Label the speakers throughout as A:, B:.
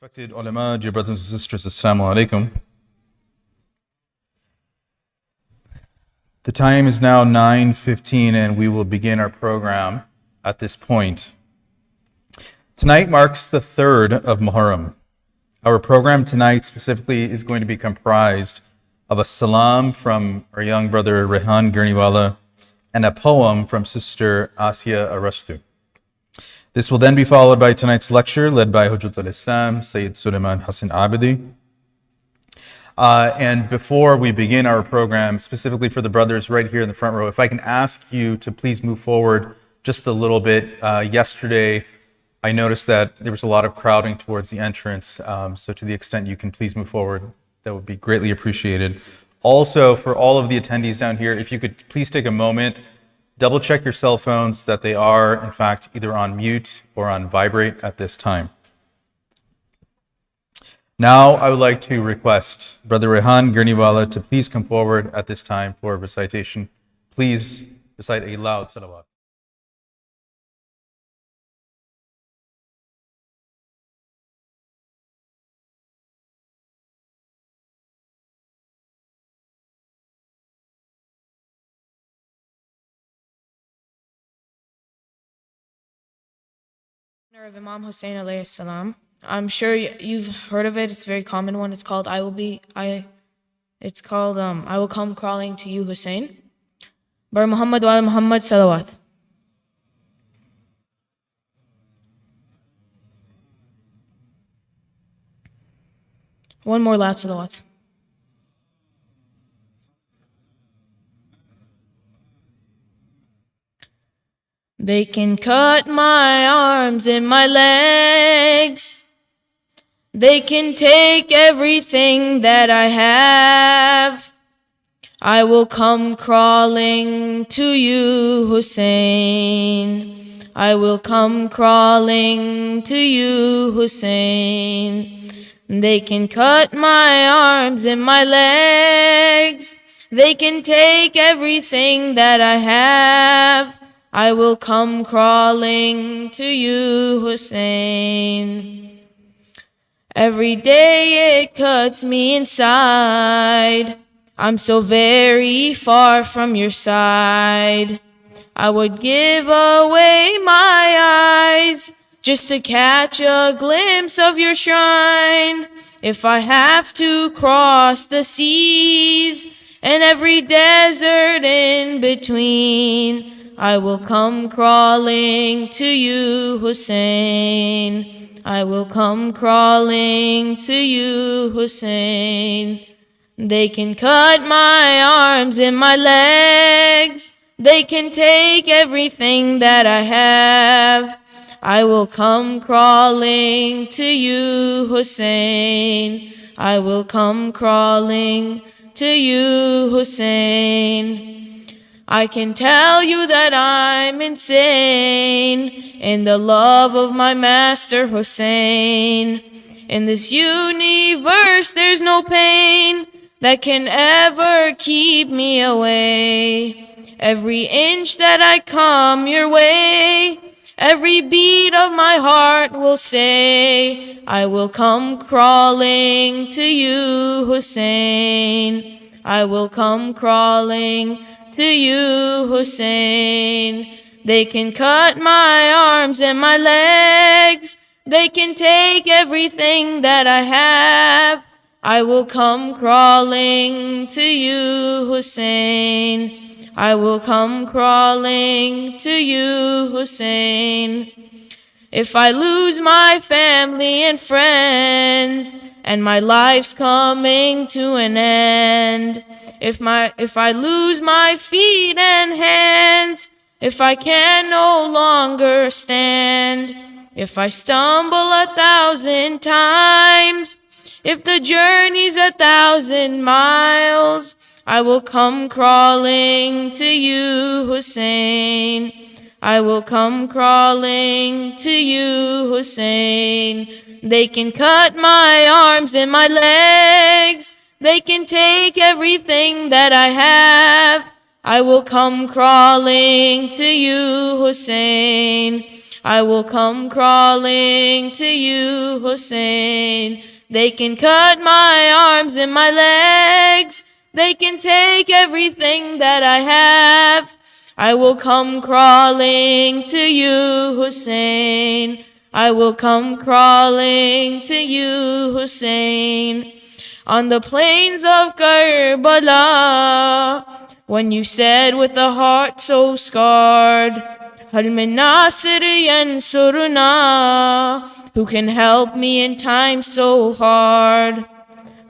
A: Respected ulama, dear brothers and sisters, Assalamu alaikum. The time is now 9:15 and we will begin our program at this point. Tonight marks the 3rd of Muharram. Our program tonight specifically is going to be comprised of a salam from our young brother Rehan Gurniwala and a poem from Sister Asiya Arastu. This will then be followed by tonight's lecture led by Hujjatul Islam, Sayyid Sulayman Hasan Abidi. And before we begin our program, specifically for the brothers right here in the front row, if I can ask you to please move forward just a little bit. Yesterday, I noticed that there was a lot of crowding towards the entrance, so to the extent you can please move forward, that would be greatly appreciated. Also, for all of the attendees down here, if you could please take a moment, double check your cell phones that they are, in fact, either on mute or on vibrate at this time. Now, I would like to request Brother Rehan Gurniwala to please come forward at this time for recitation. Please recite a loud salawat.
B: Of Imam Hussein alayhi salam. I'm sure you've heard of it. It's a very common one. It's called I will come crawling to you, Hussein. Bar Muhammad wa Muhammad salawat. One more loud salawat. They can cut my arms and my legs. They can take everything that I have. I will come crawling to you, Hussein. I will come crawling to you, Hussein. They can cut my arms and my legs. They can take everything that I have. I will come crawling to you, Hussein. Every day it cuts me inside. I'm so very far from your side. I would give away my eyes just to catch a glimpse of your shrine. If I have to cross the seas and every desert in between, I will come crawling to you, Hussein. I will come crawling to you, Hussein. They can cut my arms and my legs. They can take everything that I have. I will come crawling to you, Hussein. I will come crawling to you, Hussein. I can tell you that I'm insane in the love of my master Hussein. In this universe there's no pain that can ever keep me away. Every inch that I come your way, every beat of my heart will say, I will come crawling to you, Hussein. I will come crawling to you, Hussein. They can cut my arms and my legs. They can take everything that I have. I will come crawling to you, Hussein. I will come crawling to you, Hussein. If I lose my family and friends, and my life's coming to an end, if I lose my feet and hands, if I can no longer stand, if I stumble 1,000 times, if the journey's 1,000 miles, I will come crawling to you, Hussein. I will come crawling to you, Hussein. They can cut my arms and my legs. They can take everything that I have. I will come crawling to you, Hussein. I will come crawling to you, Hussein. They can cut my arms and my legs. They can take everything that I have. I will come crawling to you, Hussein. I will come crawling to you, Hussein. On the plains of Karbala, when you said with a heart so scarred, Hal min nasir yansuruna, who can help me in times so hard?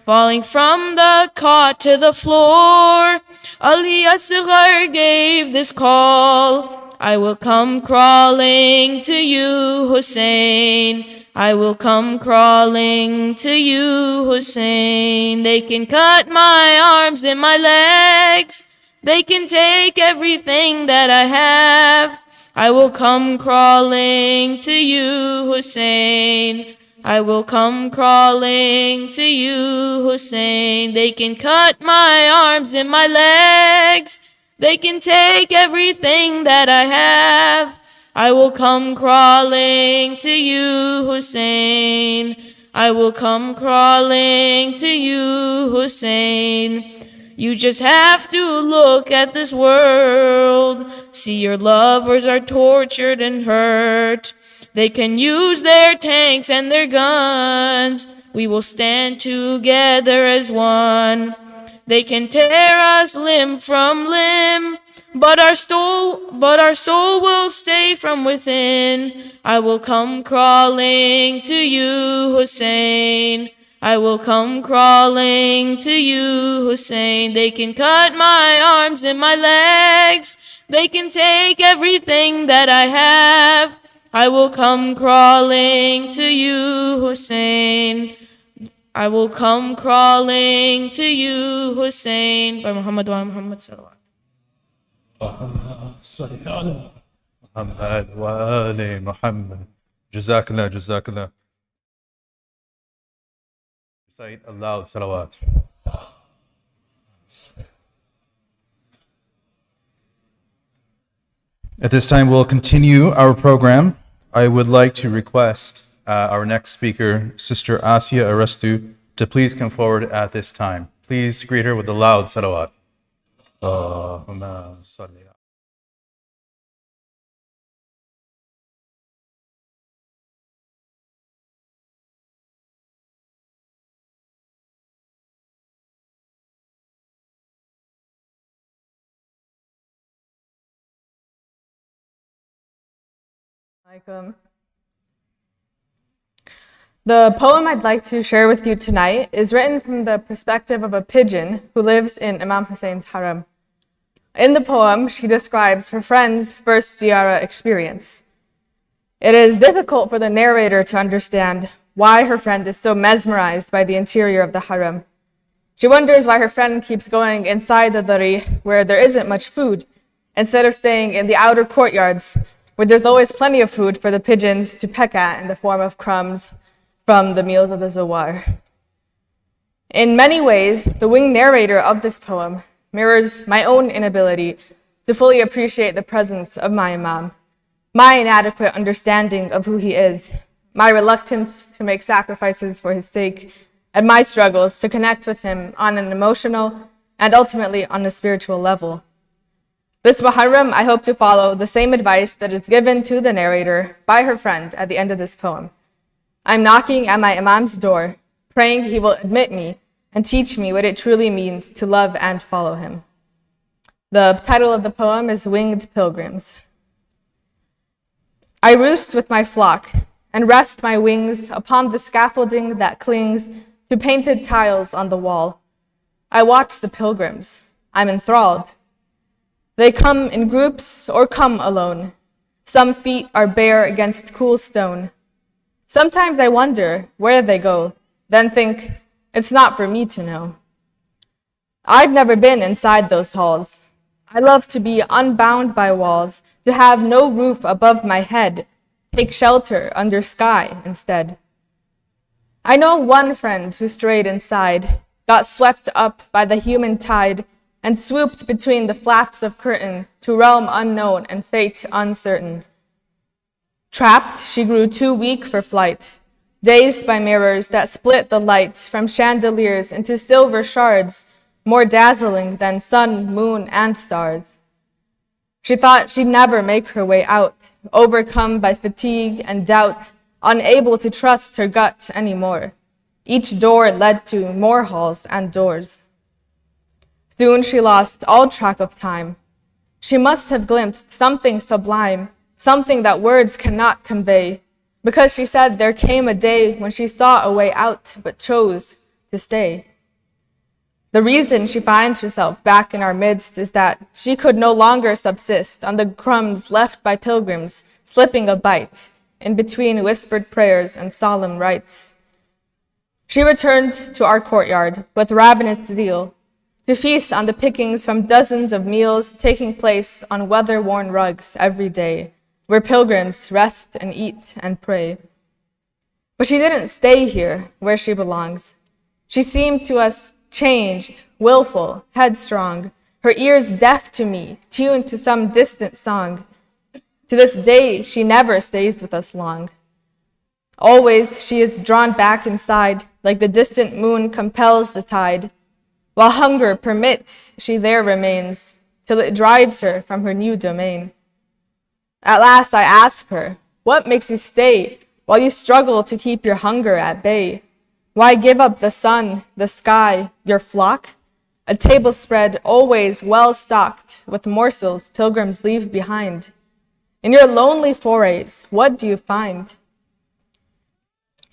B: Falling from the cot to the floor, Ali Asghar gave this call. I will come crawling to you, Hussein. I will come crawling to you, Hussein. They can cut my arms and my legs. They can take everything that I have. I will come crawling to you, Hussein. I will come crawling to you, Hussein. They can cut my arms and my legs. They can take everything that I have. I will come crawling to you, Hussein. I will come crawling to you, Hussein. You just have to look at this world. See your lovers are tortured and hurt. They can use their tanks and their guns. We will stand together as one. They can tear us limb from limb, but our soul will stay from within. I will come crawling to you, Hussein. I will come crawling to you, Hussein. They can cut my arms and my legs. They can take everything that I have. I will come crawling to you, Hussein. I will come crawling to you, Hussein. By Muhammad wa Muhammad salawat.
A: Muhammad wa ali Muhammad. Jazakallah, Jazakallah. Recite aloud salawat. At this time, we'll continue our program. I would like to request our next speaker, Sister Asia Arastu, to please come forward at this time. Please greet her with a loud salawat. Allahumma salli.
C: The poem I'd like to share with you tonight is written from the perspective of a pigeon who lives in Imam Hussein's Haram. In the poem, she describes her friend's first ziyarah experience. It is difficult for the narrator to understand why her friend is so mesmerized by the interior of the Haram. She wonders why her friend keeps going inside the dari where there isn't much food, instead of staying in the outer courtyards where there's always plenty of food for the pigeons to peck at in the form of crumbs from the meals of the zawar. In many ways, the winged narrator of this poem mirrors my own inability to fully appreciate the presence of my Imam, my inadequate understanding of who he is, my reluctance to make sacrifices for his sake, and my struggles to connect with him on an emotional and ultimately on a spiritual level. This Muharram, I hope to follow the same advice that is given to the narrator by her friend at the end of this poem. I'm knocking at my Imam's door, praying he will admit me and teach me what it truly means to love and follow him. The title of the poem is Winged Pilgrims. I roost with my flock and rest my wings upon the scaffolding that clings to painted tiles on the wall. I watch the pilgrims. I'm enthralled. They come in groups or come alone. Some feet are bare against cool stone. Sometimes I wonder where they go, then think, it's not for me to know. I've never been inside those halls. I love to be unbound by walls, to have no roof above my head, take shelter under sky instead. I know one friend who strayed inside, got swept up by the human tide, and swooped between the flaps of curtain to realm unknown and fate uncertain. Trapped, she grew too weak for flight, dazed by mirrors that split the light from chandeliers into silver shards, more dazzling than sun, moon, and stars. She thought she'd never make her way out, overcome by fatigue and doubt, unable to trust her gut anymore. Each door led to more halls and doors. Soon she lost all track of time. She must have glimpsed something sublime, something that words cannot convey, because she said there came a day when she saw a way out but chose to stay. The reason she finds herself back in our midst is that she could no longer subsist on the crumbs left by pilgrims, slipping a bite in between whispered prayers and solemn rites. She returned to our courtyard with ravenous zeal to feast on the pickings from dozens of meals taking place on weather-worn rugs every day, where pilgrims rest and eat and pray. But she didn't stay here where she belongs. She seemed to us changed, willful, headstrong, her ears deaf to me, tuned to some distant song. To this day, she never stays with us long. Always she is drawn back inside, like the distant moon compels the tide. While hunger permits, she there remains, till it drives her from her new domain. At last I ask her, what makes you stay while you struggle to keep your hunger at bay? Why give up the sun, the sky, your flock? A table spread always well stocked with morsels pilgrims leave behind. In your lonely forays, what do you find?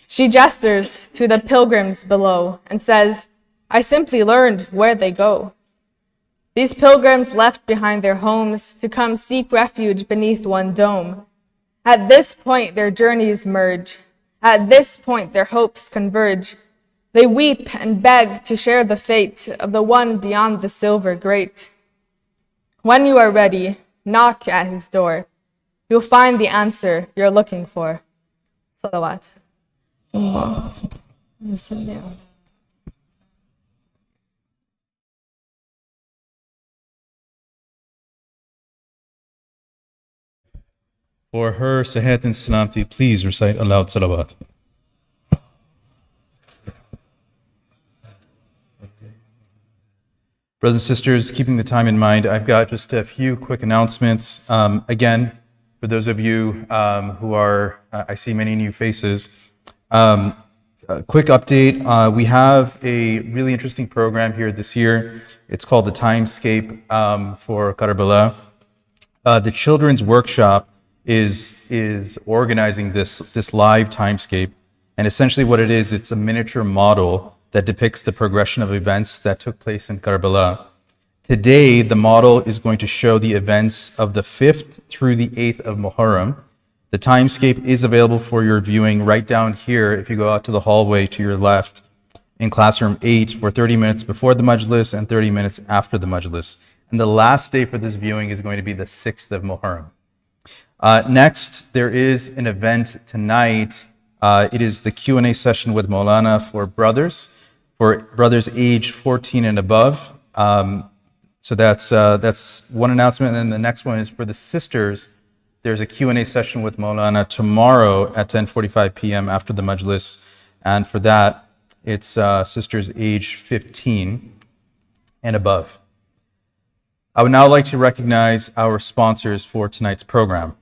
C: She gestures to the pilgrims below and says, I simply learned where they go. These pilgrims left behind their homes to come seek refuge beneath one dome. At this point, their journeys merge. At this point, their hopes converge. They weep and beg to share the fate of the one beyond the silver grate. When you are ready, knock at his door. You'll find the answer you're looking for. Salawat.
A: For her, Sehat and Salamti, please recite aloud salawat. Brothers and sisters, keeping the time in mind, I've got just a few quick announcements. Again, for those of you who are, I see many new faces. A quick update, we have a really interesting program here this year. It's called the Timescape for Karbala. The Children's Workshop is organizing this live timescape, and essentially what it is, it's a miniature model that depicts the progression of events that took place in Karbala. Today, the model is going to show the events of the 5th through the 8th of Muharram. The timescape is available for your viewing right down here if you go out to the hallway to your left in classroom 8 for 30 minutes before the Majlis and 30 minutes after the Majlis. And the last day for this viewing is going to be the 6th of Muharram. Next, there is an event tonight. It is the Q&A session with Maulana for brothers age 14 and above. So that's one announcement. And then the next one is for the sisters. There's a Q&A session with Maulana tomorrow at 10:45 p.m. after the Majlis. And for that, it's sisters age 15 and above. I would now like to recognize our sponsors for tonight's program.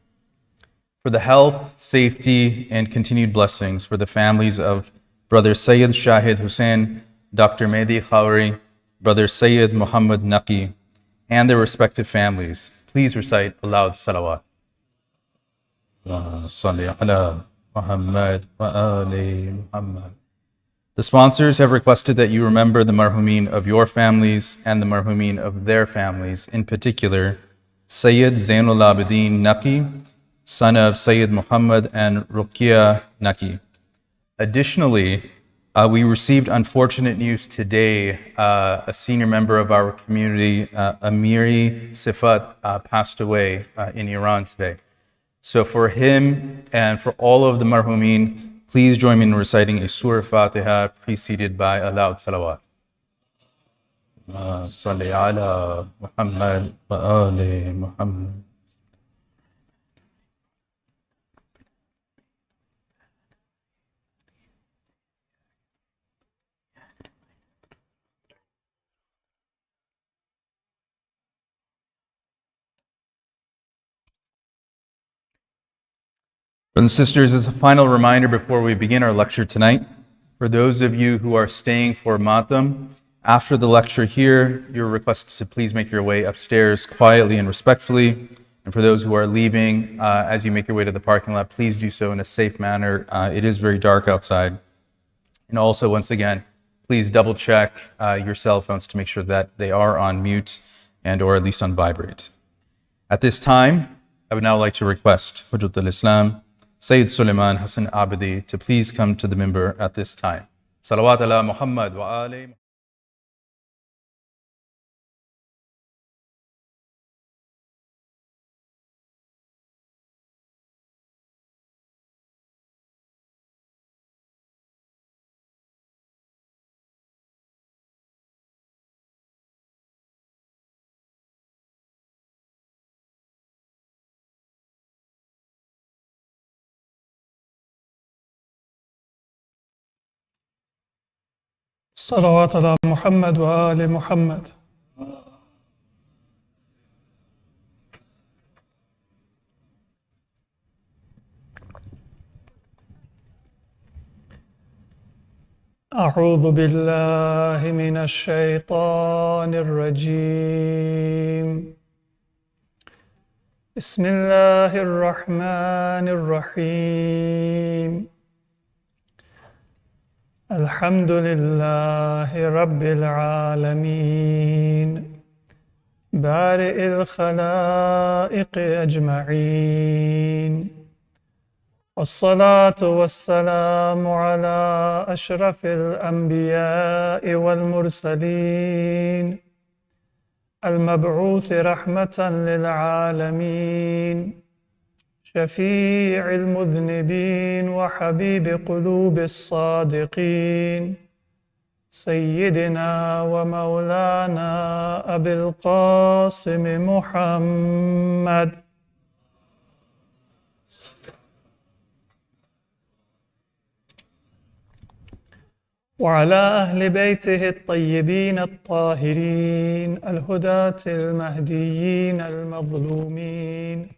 A: For the health, safety, and continued blessings for the families of Brother Sayyid Shahid Hussain, Dr. Mehdi Khawri, Brother Sayyid Muhammad Naqi, and their respective families, please recite aloud salawat. Salli ala Muhammad wa ali Muhammad. The sponsors have requested that you remember the marhumin of your families and the marhumin of their families, in particular, Sayyid Zainul Abidin Naqi, son of Sayyid Muhammad and Ruqya Naqi. Additionally, we received unfortunate news today. A senior member of our community, Amiri Sifat, passed away in Iran today. So for him and for all of the marhumin, please join me in reciting a Surah Fatiha preceded by a loud salawat. Salli ala Muhammad wa ali Muhammad. Brothers and sisters, as a final reminder before we begin our lecture tonight, for those of you who are staying for Matam, after the lecture here, you're requested to please make your way upstairs quietly and respectfully. And for those who are leaving, as you make your way to the parking lot, please do so in a safe manner. It is very dark outside. And also, once again, please double check your cell phones to make sure that they are on mute and or at least on vibrate. At this time, I would now like to request Hujjat al-Islam, Sayyid Sulayman Hasan Abidi, to please come to the minbar at this time. Salawat ala Muhammad wa ali.
D: صلوات على محمد وآل محمد. أعوذ بالله من الشيطان الرجيم. بسم الله الرحمن الرحيم. الحمد لله رب العالمين بارئ الخلائق أجمعين، والصلاة والسلام على أشرف الأنبياء والمرسلين المبعوث رحمة للعالمين، شفيع المذنبين وحبيب قلوب الصادقين، سيدنا ومولانا أبي القاسم محمد وعلى أهل بيته الطيبين الطاهرين الهداة المهديين المظلومين،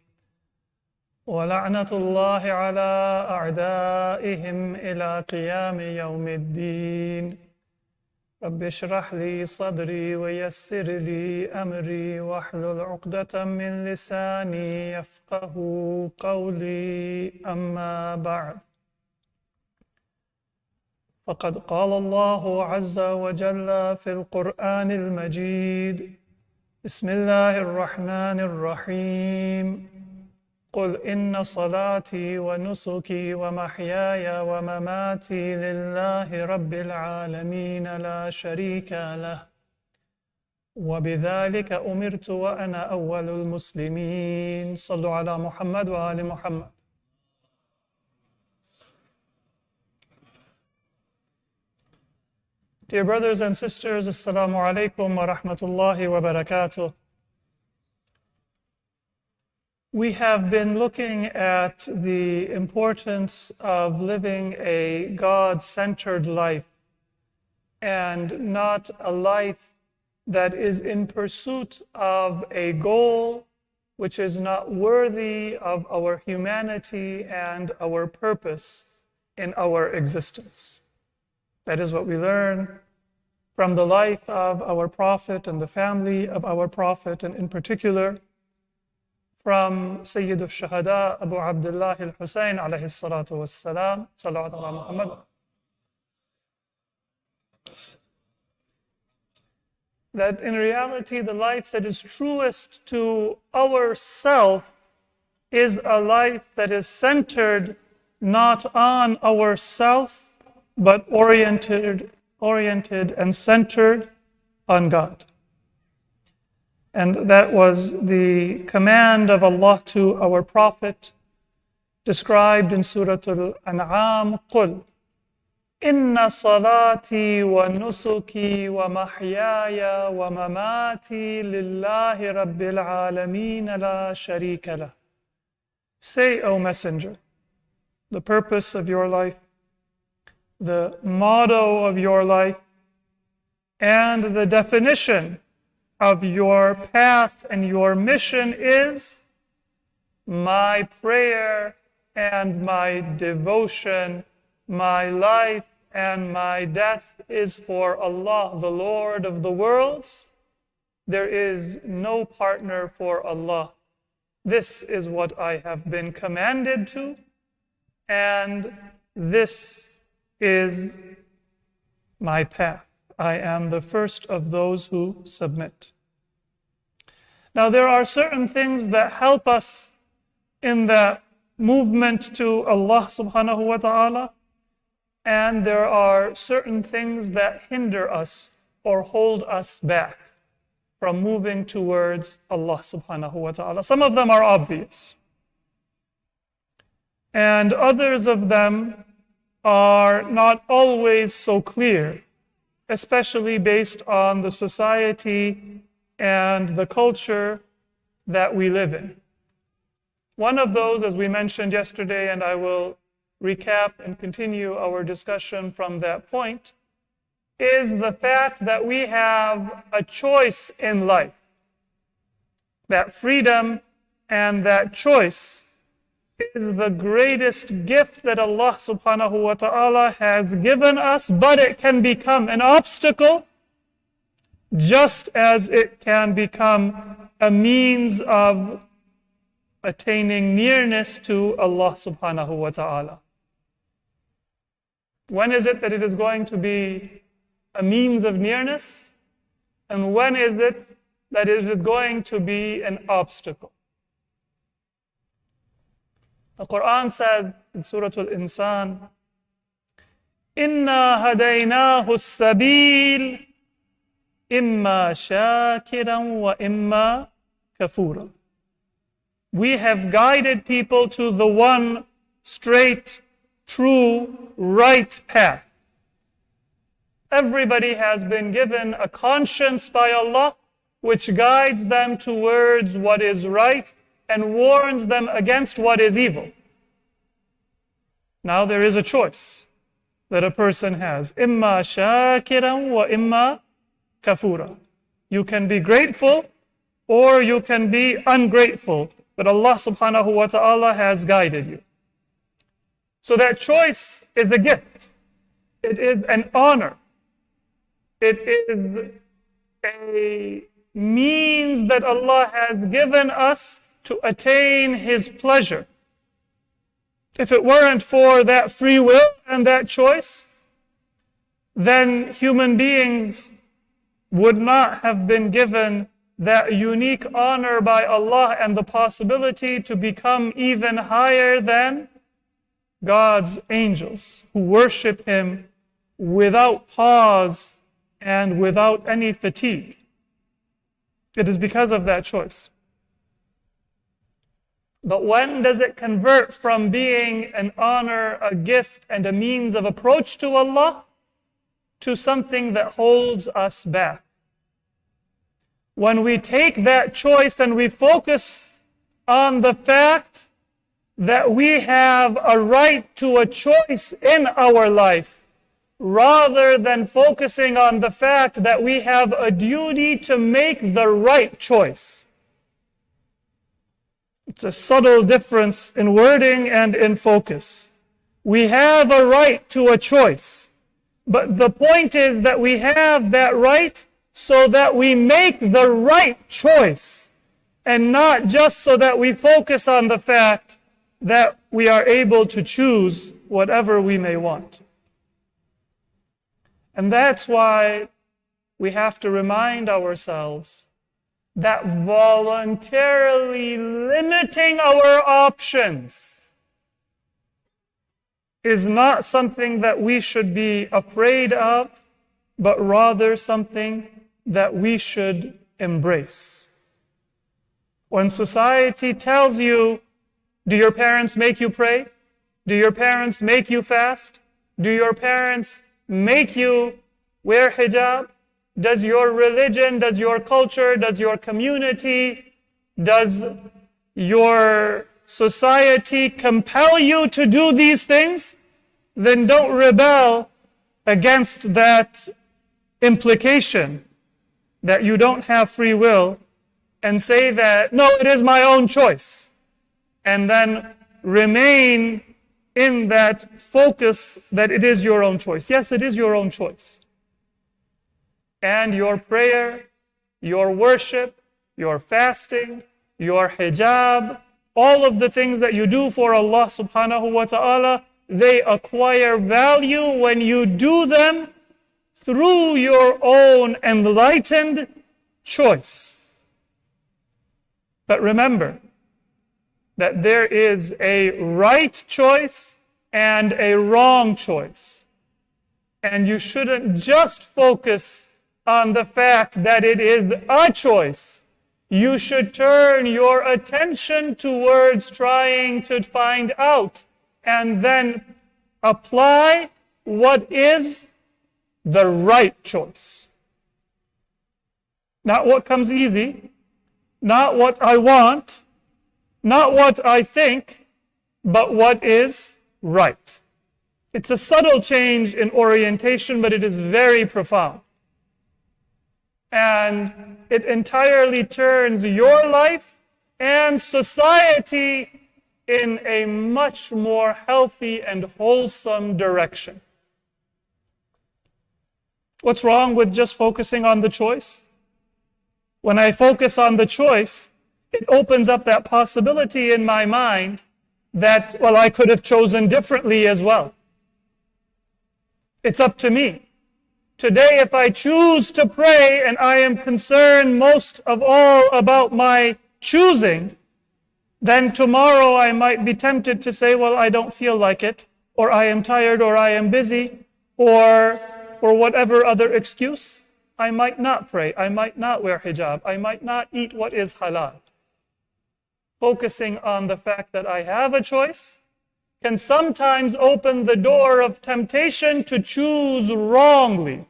D: ولعنة الله على أعدائهم إلى قيام يوم الدين. رب اشرح لي صدري ويسر لي أمري واحلل عقدة من لساني يفقه قولي. أما بعد، فقد قال الله عز وجل في القرآن المجيد: بسم الله الرحمن الرحيم. قل إن صلاتي ونسكي ومحياي ومماتي لله رب العالمين لا شريك له، وبذلك أمرت وأنا أول المسلمين. صلوا على محمد وآل محمد. Dear brothers and sisters, Assalamu alaikum wa rahmatullahi wa barakatuh. We have been looking at the importance of living a God-centered life and not a life that is in pursuit of a goal which is not worthy of our humanity and our purpose in our existence. That is what we learn from the life of our Prophet and the family of our Prophet, and in particular from Sayyid al-Shuhada Abu Abdullah al-Husayn alayhi salatu wassalam. Salawat ala Muhammad. That in reality the life that is truest to ourself is a life that is centered not on ourself, but oriented and centered on God. And that was the command of Allah to our Prophet, described in Surah Al-An'am: قُلْ إِنَّ صَلَاتِي وَنُسُكِي وَمَحْيَايَ وَمَمَاتِي لِلَّهِ رَبِّ الْعَالَمِينَ لَا شَرِيكَ لَهُ. Say, O Messenger, the purpose of your life, the motto of your life, and the definition of your path and your mission is my prayer and my devotion, my life and my death is for Allah, the Lord of the worlds. There is no partner for Allah. This is what I have been commanded to, and this is my path. I am the first of those who submit. Now, there are certain things that help us in that movement to Allah subhanahu wa ta'ala, and there are certain things that hinder us or hold us back from moving towards Allah subhanahu wa ta'ala. Some of them are obvious, and others of them are not always so clear, especially based on the society and the culture that we live in. One of those, as we mentioned yesterday, and I will recap and continue our discussion from that point, is the fact that we have a choice in life. That freedom and that choice is the greatest gift that Allah subhanahu wa ta'ala has given us, but it can become an obstacle just as it can become a means of attaining nearness to Allah subhanahu wa ta'ala. When is it that it is going to be a means of nearness? And when is it that it is going to be an obstacle? The Quran says in Surah Al-Insan, إِنَّا هَدَيْنَاهُ السَّبِيلِ إِمَّا شَاكِرًا وَإِمَّا كَفُورًا. We have guided people to the one straight, true, right path. Everybody has been given a conscience by Allah which guides them towards what is right and warns them against what is evil. Now there is a choice that a person has. إِمَّا شَاكِرًا وَإِمَّا كَفُورًا. You can be grateful or you can be ungrateful, but Allah subhanahu wa ta'ala has guided you. So that choice is a gift. It is an honor. It is a means that Allah has given us to attain His pleasure. If it weren't for that free will and that choice, then human beings would not have been given that unique honor by Allah and the possibility to become even higher than God's angels who worship Him without pause and without any fatigue. It is because of that choice. But when does it convert from being an honor, a gift, and a means of approach to Allah to something that holds us back? When we take that choice and we focus on the fact that we have a right to a choice in our life, rather than focusing on the fact that we have a duty to make the right choice. It's a subtle difference in wording and in focus. We have a right to a choice, but the point is that we have that right so that we make the right choice, and not just so that we focus on the fact that we are able to choose whatever we may want. And that's why we have to remind ourselves that voluntarily limiting our options is not something that we should be afraid of, but rather something that we should embrace. When society tells you, do your parents make you pray? Do your parents make you fast? Do your parents make you wear hijab? Does your religion, does your culture, does your community, does your society compel you to do these things? Then don't rebel against that implication that you don't have free will and say that, no, it is my own choice. And then remain in that focus that it is your own choice. Yes, it is your own choice. And your prayer, your worship, your fasting, your hijab, all of the things that you do for Allah subhanahu wa ta'ala, they acquire value when you do them through your own enlightened choice. But remember that there is a right choice and a wrong choice. And you shouldn't just focus on the fact that it is a choice. You should turn your attention towards trying to find out and then apply what is the right choice. Not what comes easy, not what I want, not what I think, but what is right. It's a subtle change in orientation, but it is very profound. And it entirely turns your life and society in a much more healthy and wholesome direction. What's wrong with just focusing on the choice? When I focus on the choice, it opens up that possibility in my mind that, well, I could have chosen differently as well. It's up to me. Today, if I choose to pray and I am concerned most of all about my choosing, then tomorrow I might be tempted to say, well, I don't feel like it, or I am tired, or I am busy, or for whatever other excuse, I might not pray, I might not wear hijab, I might not eat what is halal. Focusing on the fact that I have a choice can sometimes open the door of temptation to choose wrongly.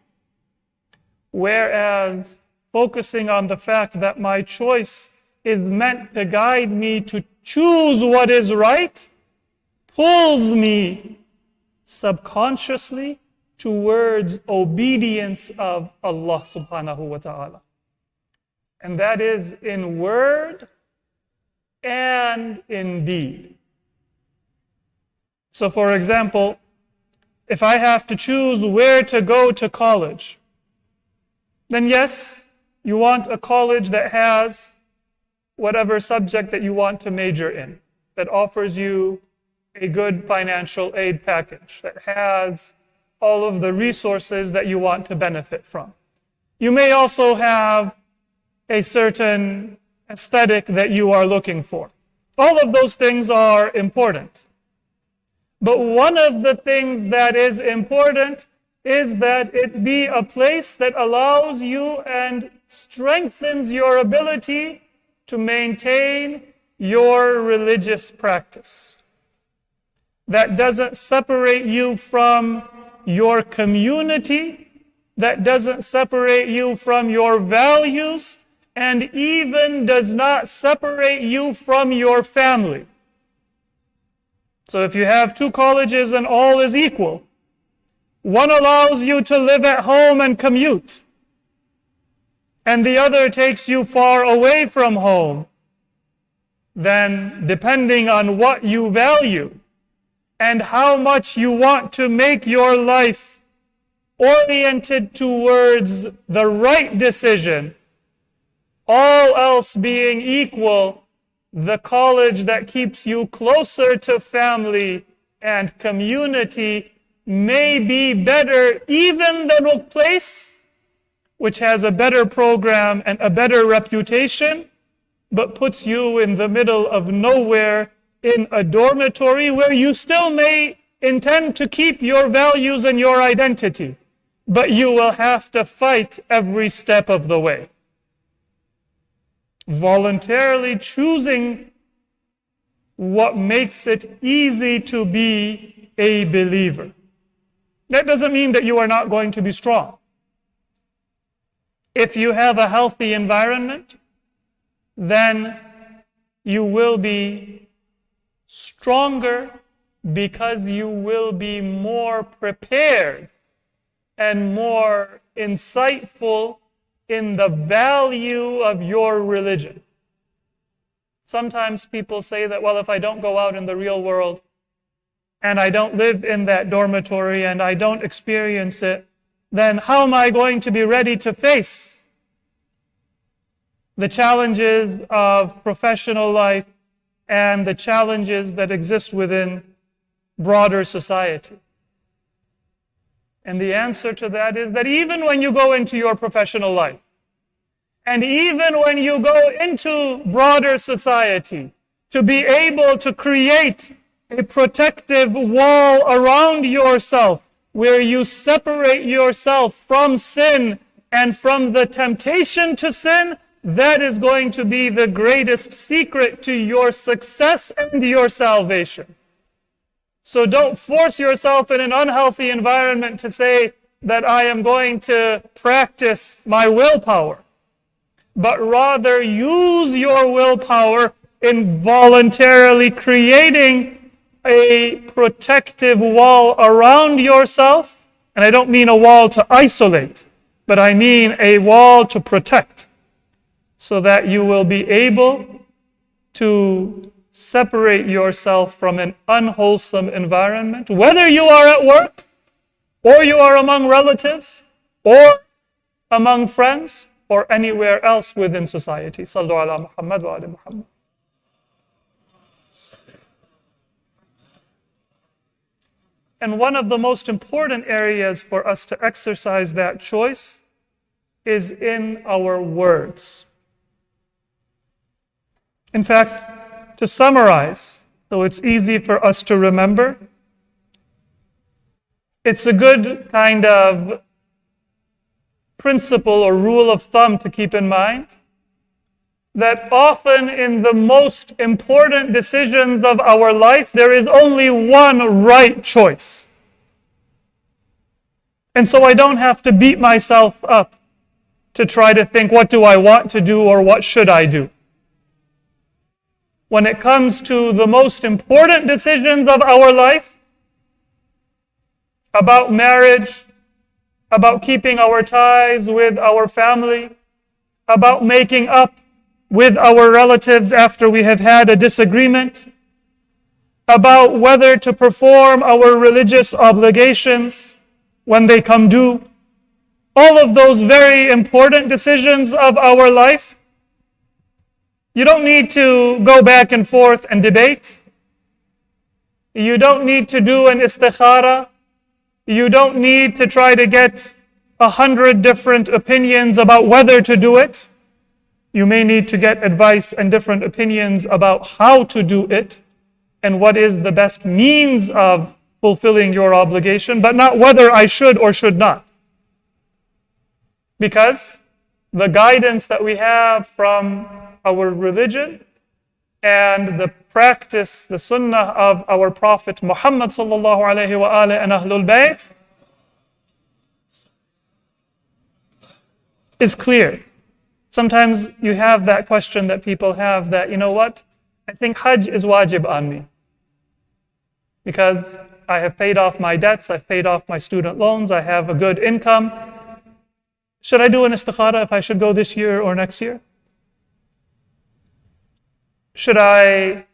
D: Whereas focusing on the fact that my choice is meant to guide me to choose what is right, pulls me subconsciously towards obedience of Allah subhanahu wa ta'ala. And that is in word and in deed. So for example, if I have to choose where to go to college, then yes, you want a college that has whatever subject that you want to major in, that offers you a good financial aid package, that has all of the resources that you want to benefit from. You may also have a certain aesthetic that you are looking for. All of those things are important. But one of the things that is important is that it be a place that allows you and strengthens your ability to maintain your religious practice. That doesn't separate you from your community, that doesn't separate you from your values, and even does not separate you from your family. So if you have two colleges and all is equal, one allows you to live at home and commute, and the other takes you far away from home, then depending on what you value and how much you want to make your life oriented towards the right decision, all else being equal, the college that keeps you closer to family and community may be better even than a place which has a better program and a better reputation, but puts you in the middle of nowhere in a dormitory where you still may intend to keep your values and your identity, but you will have to fight every step of the way. Voluntarily choosing what makes it easy to be a believer. That doesn't mean that you are not going to be strong. If you have a healthy environment, then you will be stronger because you will be more prepared and more insightful in the value of your religion. Sometimes people say that, well, if I don't go out in the real world and I don't live in that dormitory and I don't experience it, then how am I going to be ready to face the challenges of professional life and the challenges that exist within broader society? And the answer to that is that even when you go into your professional life, and even when you go into broader society, to be able to create a protective wall around yourself where you separate yourself from sin and from the temptation to sin, that is going to be the greatest secret to your success and your salvation. So don't force yourself in an unhealthy environment to say that I am going to practice my willpower, but rather use your willpower in voluntarily creating a protective wall around yourself. And I don't mean a wall to isolate, but I mean a wall to protect, so that you will be able to separate yourself from an unwholesome environment, whether you are at work, or you are among relatives, or among friends, or anywhere else within society. Sallu ala Muhammad wa ali Muhammad. And one of the most important areas for us to exercise that choice is in our words. In fact, to summarize, so it's easy for us to remember, it's a good kind of principle or rule of thumb to keep in mind that often in the most important decisions of our life, there is only one right choice. And so I don't have to beat myself up to try to think, what do I want to do or what should I do? When it comes to the most important decisions of our life, about marriage, about keeping our ties with our family, about making up with our relatives after we have had a disagreement, about whether to perform our religious obligations when they come due, all of those very important decisions of our life, you don't need to go back and forth and debate. You don't need to do an istikhara. You don't need to try to get 100 different opinions about whether to do it. You may need to get advice and different opinions about how to do it and what is the best means of fulfilling your obligation, but not whether I should or should not. Because the guidance that we have from our religion and the practice, the sunnah of our Prophet Muhammad sallallahu alaihi wa alihi and Ahlul Bayt is clear. Sometimes you have that question that people have that, you know what, I think Hajj is wajib on me. Because I have paid off my debts, I've paid off my student loans, I have a good income. Should I do an istikhara if I should go this year or next year? Should I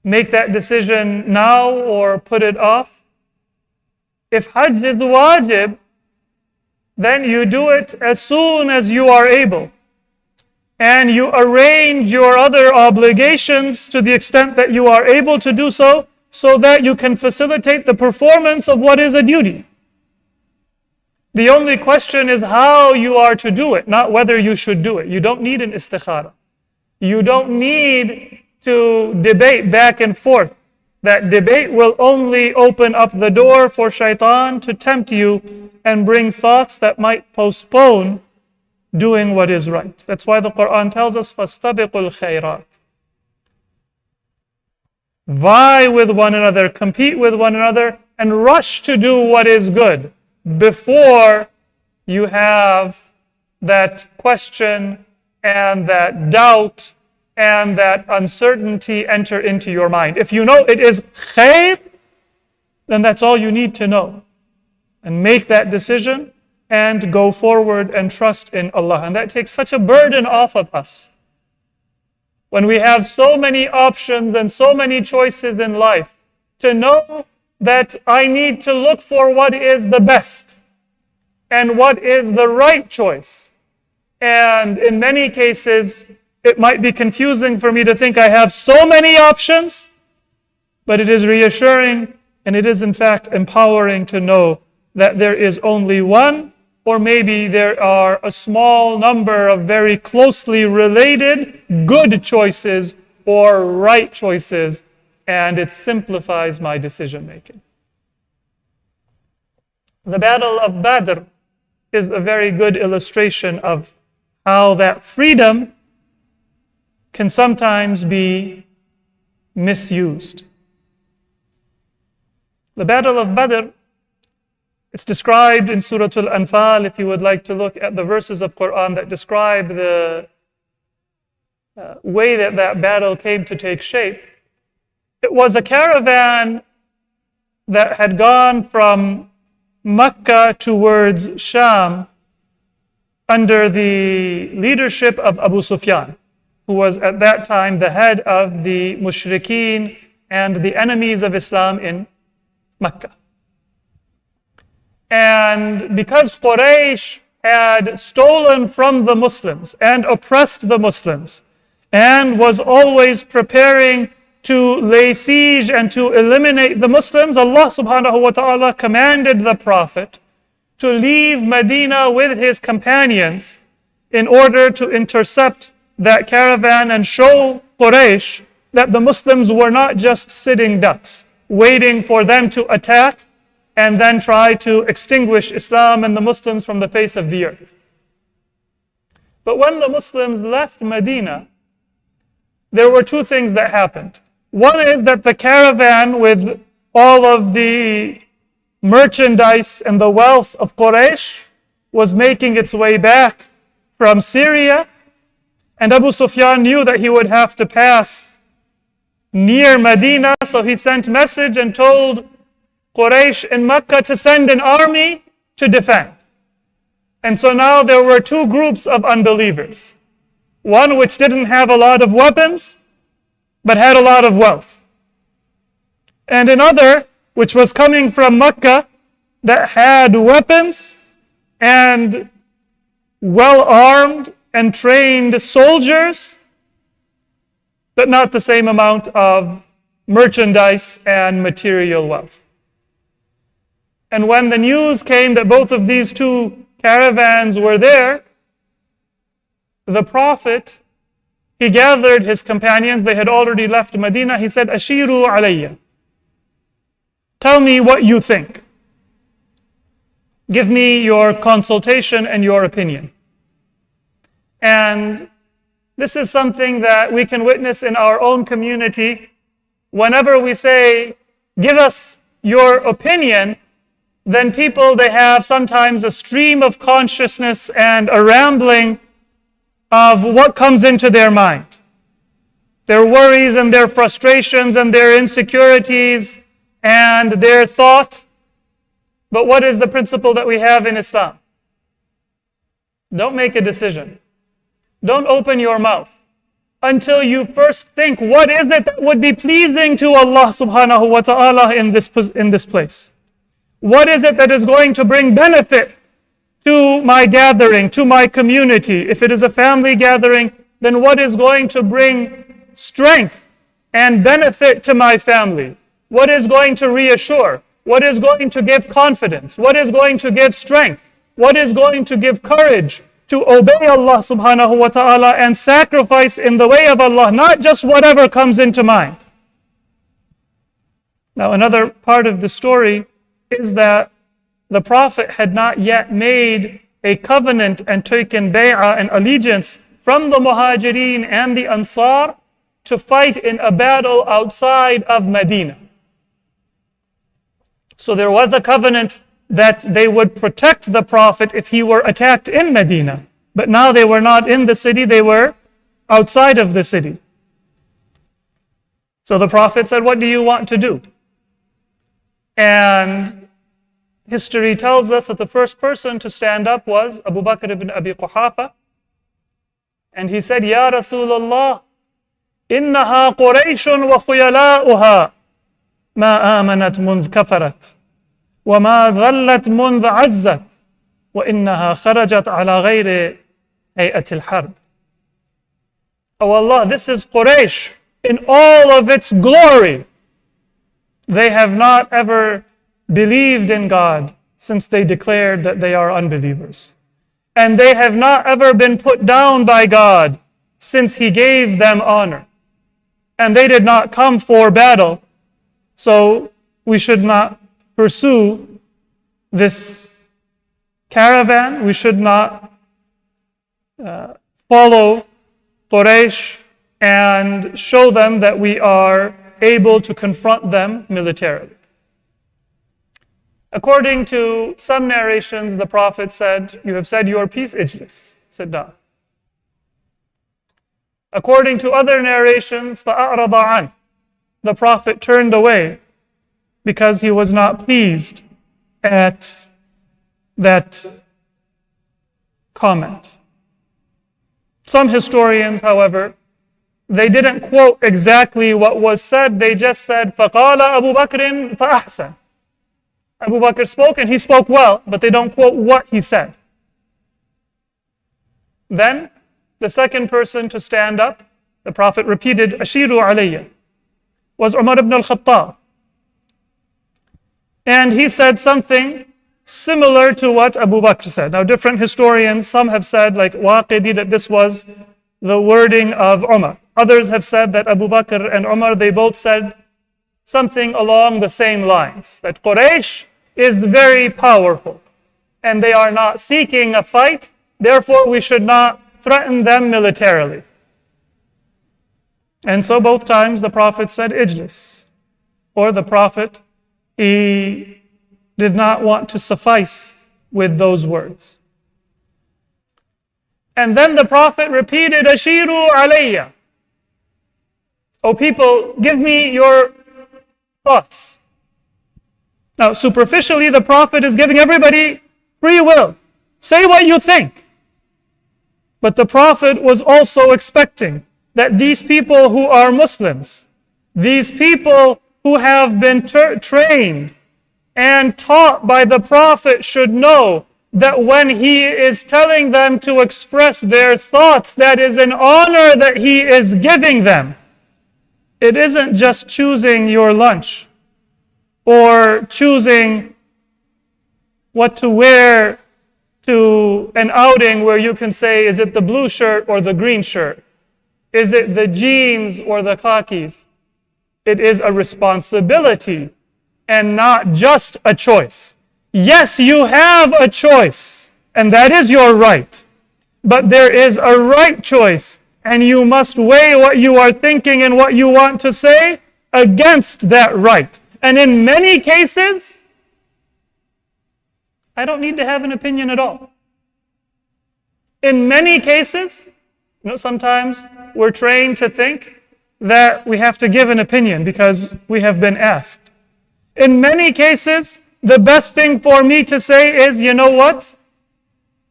D: make that decision now or put it off? If Hajj is wajib, then you do it as soon as you are able. And you arrange your other obligations to the extent that you are able to do so, so that you can facilitate the performance of what is a duty. The only question is how you are to do it, not whether you should do it. You don't need an istikhara. You don't need to debate back and forth. That debate will only open up the door for shaitan to tempt you and bring thoughts that might postpone doing what is right. That's why the Quran tells us, فَاسْتَبِقُوا الْخَيْرَاتِ. Vie with one another, compete with one another, and rush to do what is good before you have that question and that doubt and that uncertainty enter into your mind. If you know it is khair, then that's all you need to know. And make that decision and go forward and trust in Allah. And that takes such a burden off of us. when we have so many options and so many choices in life, to know that I need to look for what is the best and what is the right choice. And in many cases, it might be confusing for me to think I have so many options, but it is reassuring and it is in fact empowering to know that there is only one, or maybe there are a small number of very closely related good choices or right choices, and it simplifies my decision making. The Battle of Badr is a very good illustration of how that freedom can sometimes be misused. The Battle of Badr, it's described in Surah Al-Anfal, if you would like to look at the verses of Quran that describe the way that that battle came to take shape. It was a caravan that had gone from Mecca towards Sham under the leadership of Abu Sufyan, who was at that time the head of the mushrikeen and the enemies of Islam in Mecca. And because Quraysh had stolen from the Muslims and oppressed the Muslims and was always preparing to lay siege and to eliminate the Muslims, Allah subhanahu wa ta'ala commanded the Prophet to leave Medina with his companions in order to intercept that caravan and show Quraysh that the Muslims were not just sitting ducks, waiting for them to attack and then try to extinguish Islam and the Muslims from the face of the earth. But when the Muslims left Medina, there were two things that happened. One is that the caravan with all of the merchandise and the wealth of Quraysh was making its way back from Syria, and Abu Sufyan knew that he would have to pass near Medina, so he sent message and told Quraysh in Mecca to send an army to defend. And so now there were two groups of unbelievers. One which didn't have a lot of weapons, but had a lot of wealth. And another which was coming from Mecca that had weapons and well-armed and trained soldiers, but not the same amount of merchandise and material wealth. And when the news came that both of these two caravans were there, the Prophet, he gathered his companions. They had already left Medina. He said, Ashiru alayya. Tell me what you think. Give me your consultation and your opinion. And this is something that we can witness in our own community. Whenever we say, give us your opinion, then people, they have sometimes a stream of consciousness and a rambling of what comes into their mind. Their worries and their frustrations and their insecurities and their thought. But what is the principle that we have in Islam? Don't make a decision. Don't open your mouth until you first think, what is it that would be pleasing to Allah subhanahu wa ta'ala in this place? What is it that is going to bring benefit to my gathering, to my community? If it is a family gathering, then what is going to bring strength and benefit to my family? What is going to reassure? What is going to give confidence? What is going to give strength? What is going to give courage to obey Allah subhanahu wa ta'ala and sacrifice in the way of Allah, not just whatever comes into mind? Now, another part of the story is that the Prophet had not yet made a covenant and taken bay'ah and allegiance from the Muhajirin and the Ansar to fight in a battle outside of Medina. So there was a covenant that they would protect the Prophet if he were attacked in Medina. But now they were not in the city, they were outside of the city. So the Prophet said, what do you want to do? And history tells us that the first person to stand up was Abu Bakr ibn Abi Quhafa. And he said, Ya Rasulullah, إنها قريش وخيلاؤها ما آمنت منذ كفرت وما ظلت منذ عزت وإنها خرجت على غير هيئة الحرب. Oh Allah, this is Quraysh in all of its glory. They have not ever believed in God since they declared that they are unbelievers. And they have not ever been put down by God since He gave them honor. And they did not come for battle, so we should not pursue this caravan. We should not follow Quraysh and show them that we are able to confront them militarily. According to some narrations, the Prophet said, "You have said your piece, Ijlis, sit down." According to other narrations, فَأَعْرَضَ عَنْهُ, the Prophet turned away because he was not pleased at that comment. Some historians, however, they didn't quote exactly what was said. They just said, فَقَالَ أَبُو بَكْرٍ فَأَحْسَنَ. Abu Bakr spoke and he spoke well, but they don't quote what he said. Then, the second person to stand up, the Prophet repeated, "Ashiru alayya," was Umar ibn al-Khattab. And he said something similar to what Abu Bakr said. Now, different historians, some have said, like Waqidi, that this was the wording of Umar. Others have said that Abu Bakr and Umar, they both said something along the same lines, that Quraysh is very powerful and they are not seeking a fight, therefore we should not threaten them militarily. And so both times the Prophet said, "Ijlis," or the Prophet, he did not want to suffice with those words. And then the Prophet repeated, "Ashiru alayya." O people, give me your thoughts. Now, superficially, the Prophet is giving everybody free will. Say what you think. But the Prophet was also expecting that these people who are Muslims, these people who have been trained and taught by the Prophet should know that when he is telling them to express their thoughts, that is an honor that he is giving them. It isn't just choosing your lunch or choosing what to wear to an outing where you can say, is it the blue shirt or the green shirt? Is it the jeans or the khakis? It is a responsibility and not just a choice. Yes, you have a choice, and that is your right. But there is a right choice, and you must weigh what you are thinking and what you want to say against that right. And in many cases, I don't need to have an opinion at all. In many cases, sometimes we're trained to think that we have to give an opinion because we have been asked. In many cases, the best thing for me to say is, you know what?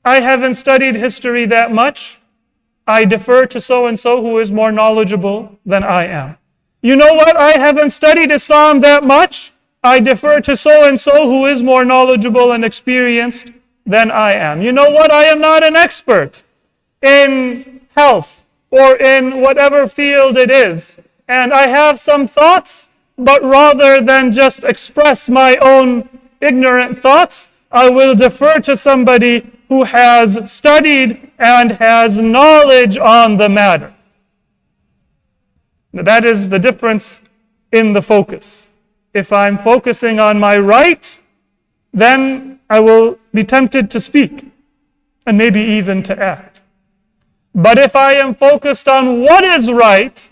D: I haven't studied history that much. I defer to so-and-so who is more knowledgeable than I am. You know what? I haven't studied Islam that much. I defer to so-and-so who is more knowledgeable and experienced than I am. You know what? I am not an expert in health or in whatever field it is. And I have some thoughts, but rather than just express my own ignorant thoughts, I will defer to somebody who has studied and has knowledge on the matter. That is the difference in the focus. If I'm focusing on my right, then I will be tempted to speak and maybe even to act. But if I am focused on what is right,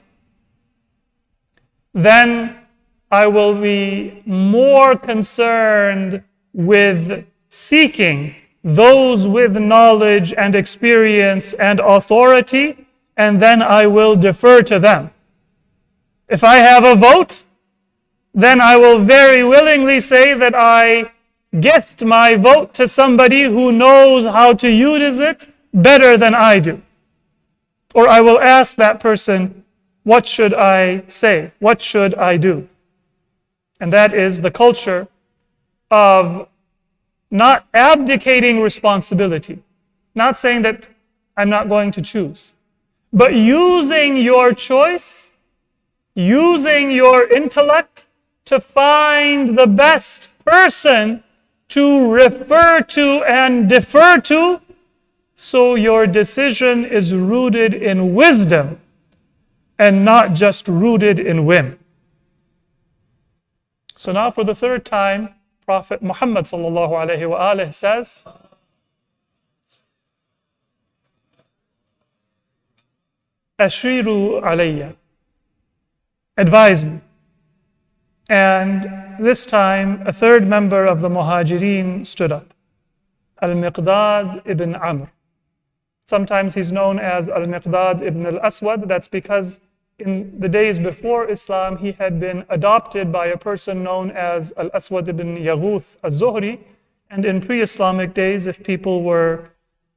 D: then I will be more concerned with seeking those with knowledge and experience and authority, and then I will defer to them. If I have a vote, then I will very willingly say that I gift my vote to somebody who knows how to use it better than I do. Or I will ask that person what should I say? What should I do? And that is the culture of not abdicating responsibility, not saying that I'm not going to choose, but using your choice, using your intellect to find the best person to refer to and defer to, so your decision is rooted in wisdom and not just rooted in whim. So now for the third time, Prophet Muhammad sallallahu alaihi wasallam says, Ashiru alayya, advise me. And this time, a third member of the Muhajirin stood up, Al-Miqdad ibn Amr. Sometimes he's known as Al-Miqdad ibn al-Aswad. That's because in the days before Islam, he had been adopted by a person known as Al-Aswad ibn Yaghuth al-Zuhri. And in pre-Islamic days, if people were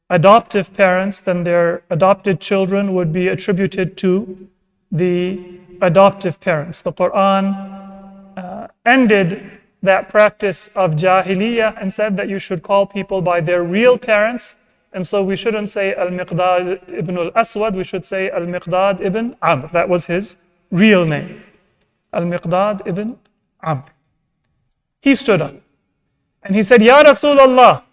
D: adoptive parents, then their adopted children would be attributed to the adoptive parents. The Quran ended that practice of Jahiliyyah and said that you should call people by their real parents. And so we shouldn't say Al-Miqdad ibn al-Aswad, we should say Al-Miqdad ibn Amr. That was his real name. Al-Miqdad ibn Amr. He stood up and he said, Ya Rasulullah,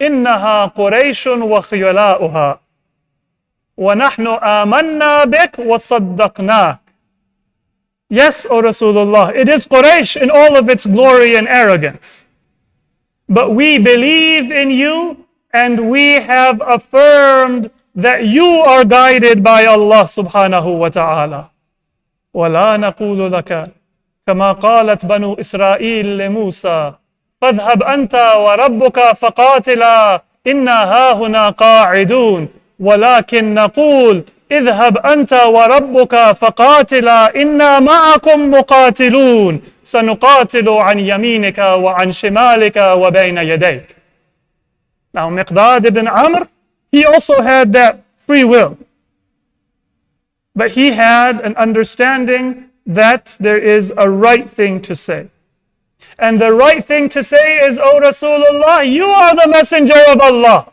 D: إنها قريش وخيلاؤها ونحن آمنا بك وصدقناك. Yes, O Rasulullah, it is Quraysh in all of its glory and arrogance. But we believe in you and we have affirmed that you are guided by Allah subhanahu wa ta'ala. وَلَا نَقُولُ لَكَ كَمَا قَالَتْ بَنُو إِسْرَائِيلِ لِمُوسَى فاذهب أنت وربك فقاتلا إنا هاهنا قاعدون ولكن نقول اذهب أنت وربك فقاتلا إنا معكم مقاتلون سنقاتل عن يمينك وعن شمالك وبين يديك. Now Miqdad ibn Amr, he also had that free will. But he had an understanding that there is a right thing to say. And the right thing to say is, O Rasulullah, you are the messenger of Allah.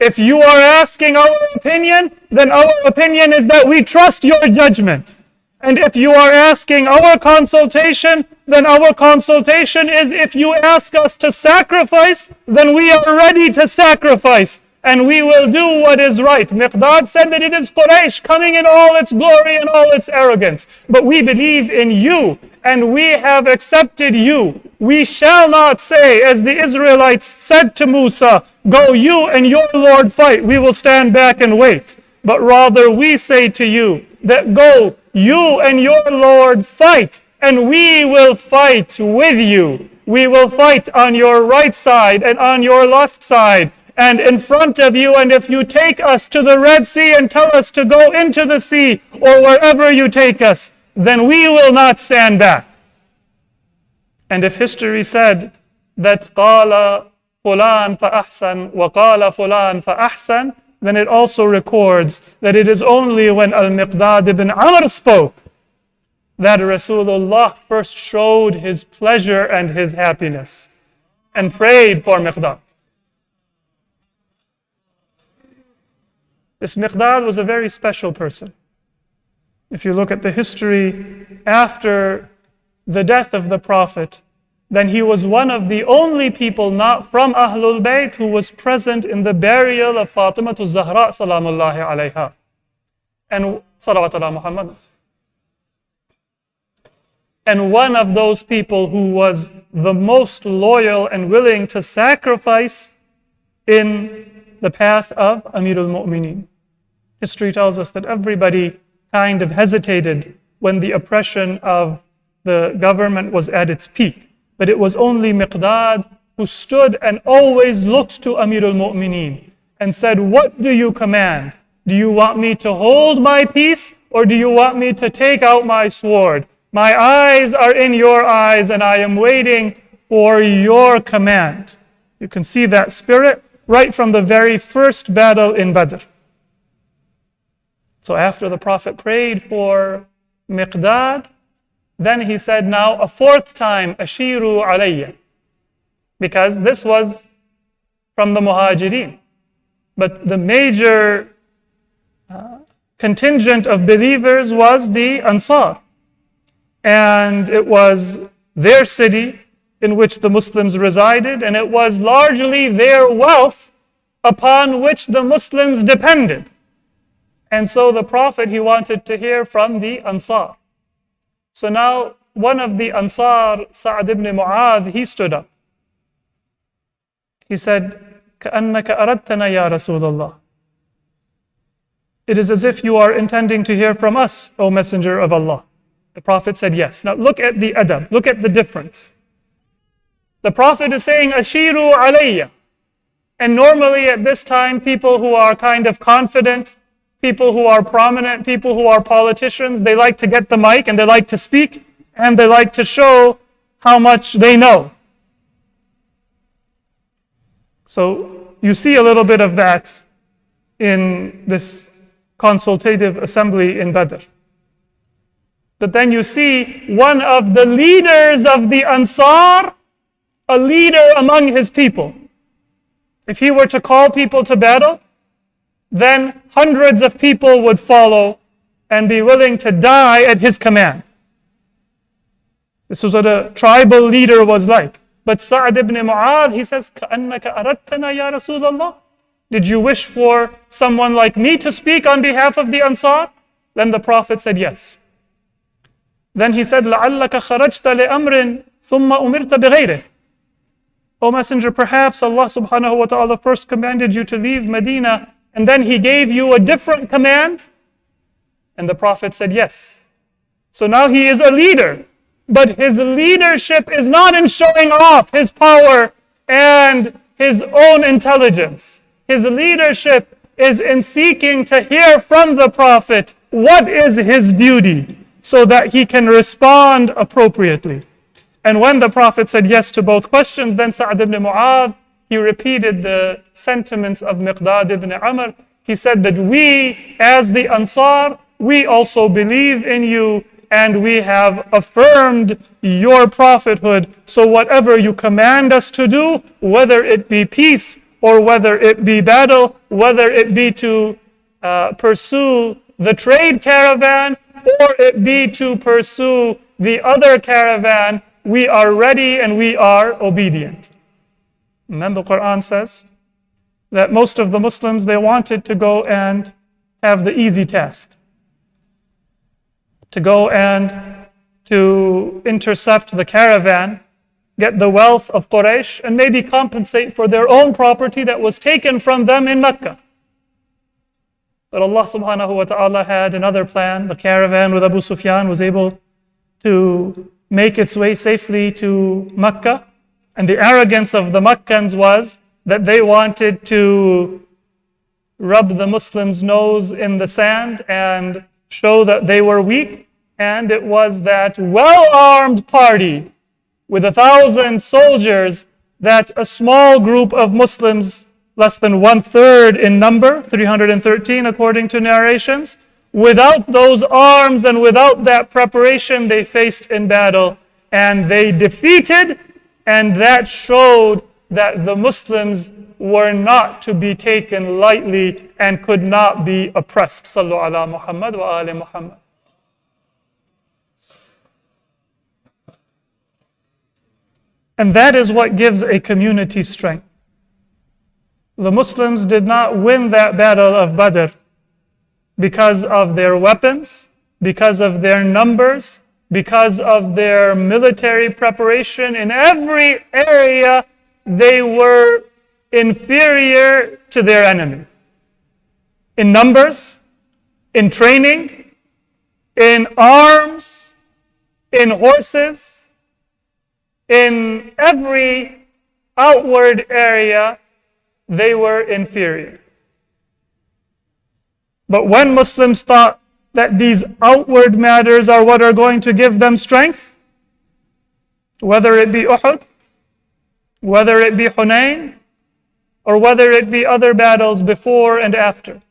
D: If you are asking our opinion, then our opinion is that we trust your judgment. And if you are asking our consultation, then our consultation is if you ask us to sacrifice, then we are ready to sacrifice. And we will do what is right. Miqdad said that it is Quraysh coming in all its glory and all its arrogance. But we believe in you and we have accepted you. We shall not say, as the Israelites said to Musa, go you and your Lord fight, we will stand back and wait. But rather we say to you that go you and your Lord fight, and we will fight with you. We will fight on your right side and on your left side and in front of you, and if you take us to the Red Sea and tell us to go into the sea or wherever you take us, then we will not stand back. And if history said that قال فلان فأحسن وقال فلان فأحسن, then it also records that it is only when Al-Miqdad ibn Amr spoke that Rasulullah first showed his pleasure and his happiness and prayed for Miqdad. This Miqdad was a very special person. If you look at the history after the death of the Prophet, then he was one of the only people not from Ahlul Bayt who was present in the burial of Fatima Zahra salamullahi alayha. And salawat ala Muhammad. And one of those people who was the most loyal and willing to sacrifice in the path of Amirul Mu'mineen. History tells us that everybody kind of hesitated when the oppression of the government was at its peak. But it was only Miqdad who stood and always looked to Amirul Mu'mineen and said, what do you command? Do you want me to hold my peace or do you want me to take out my sword? My eyes are in your eyes and I am waiting for your command. You can see that spirit right from the very first battle in Badr. So after the Prophet prayed for Miqdad, then he said, now a fourth time, Ashiru alayya. Because this was from the Muhajirin. But the major contingent of believers was the Ansar. And it was their city in which the Muslims resided, and it was largely their wealth upon which the Muslims depended. And so the Prophet, he wanted to hear from the Ansar. So now one of the Ansar, Sa'd ibn Mu'adh, he stood up. He said, كَأَنَّكَ أَرَدْتَنَا يَا رَسُولَ اللَّهِ. It is as if you are intending to hear from us, O Messenger of Allah. The Prophet said yes. Now look at the adab, look at the difference. The Prophet is saying, Ashiru alayya. And normally at this time, people who are kind of confident, people who are prominent, people who are politicians, they like to get the mic and they like to speak and they like to show how much they know. So you see a little bit of that in this consultative assembly in Badr. But then you see one of the leaders of the Ansar, a leader among his people. If he were to call people to battle, then hundreds of people would follow and be willing to die at his command. This was what a tribal leader was like. But Sa'd ibn Mu'adh, he says, كَأَنَّكَ أَرَدْتَنَا يَا رَسُولَ اللَّهِ. Did you wish for someone like me to speak on behalf of the Ansar? Then the Prophet said yes. Then he said, لَعَلَّكَ خَرَجْتَ لِأَمْرٍ ثُمَّ أُمِرْتَ بِغَيْرِهِ. O Messenger, perhaps Allah subhanahu wa ta'ala first commanded you to leave Medina and then He gave you a different command? And the Prophet said yes. So now he is a leader, but his leadership is not in showing off his power and his own intelligence. His leadership is in seeking to hear from the Prophet what is his duty so that he can respond appropriately. And when the Prophet said yes to both questions, then Sa'd ibn Mu'adh, he repeated the sentiments of Miqdad ibn Amr. He said that we, as the Ansar, we also believe in you and we have affirmed your prophethood. So whatever you command us to do, whether it be peace or whether it be battle, whether it be to pursue the trade caravan or it be to pursue the other caravan, we are ready and we are obedient. And then the Quran says that most of the Muslims, they wanted to go and have the easy task. To go and to intercept the caravan, get the wealth of Quraysh, and maybe compensate for their own property that was taken from them in Mecca. But Allah subhanahu wa ta'ala had another plan. The caravan with Abu Sufyan was able to make its way safely to Mecca. And the arrogance of the Meccans was that they wanted to rub the Muslims' nose in the sand and show that they were weak. And it was that well-armed party with 1,000 soldiers that a small group of Muslims, less than 1/3 in number, 313 according to narrations, without those arms and without that preparation, they faced in battle and they defeated, and that showed that the Muslims were not to be taken lightly and could not be oppressed. Sallu ala Muhammad wa ali Muhammad. And that is what gives a community strength. The Muslims did not win that battle of Badr because of their weapons, because of their numbers, because of their military preparation. In every area, they were inferior to their enemy. In numbers, in training, in arms, in horses, in every outward area, they were inferior. But when Muslims thought that these outward matters are what are going to give them strength, whether it be Uhud, whether it be Hunayn, or whether it be other battles before and after,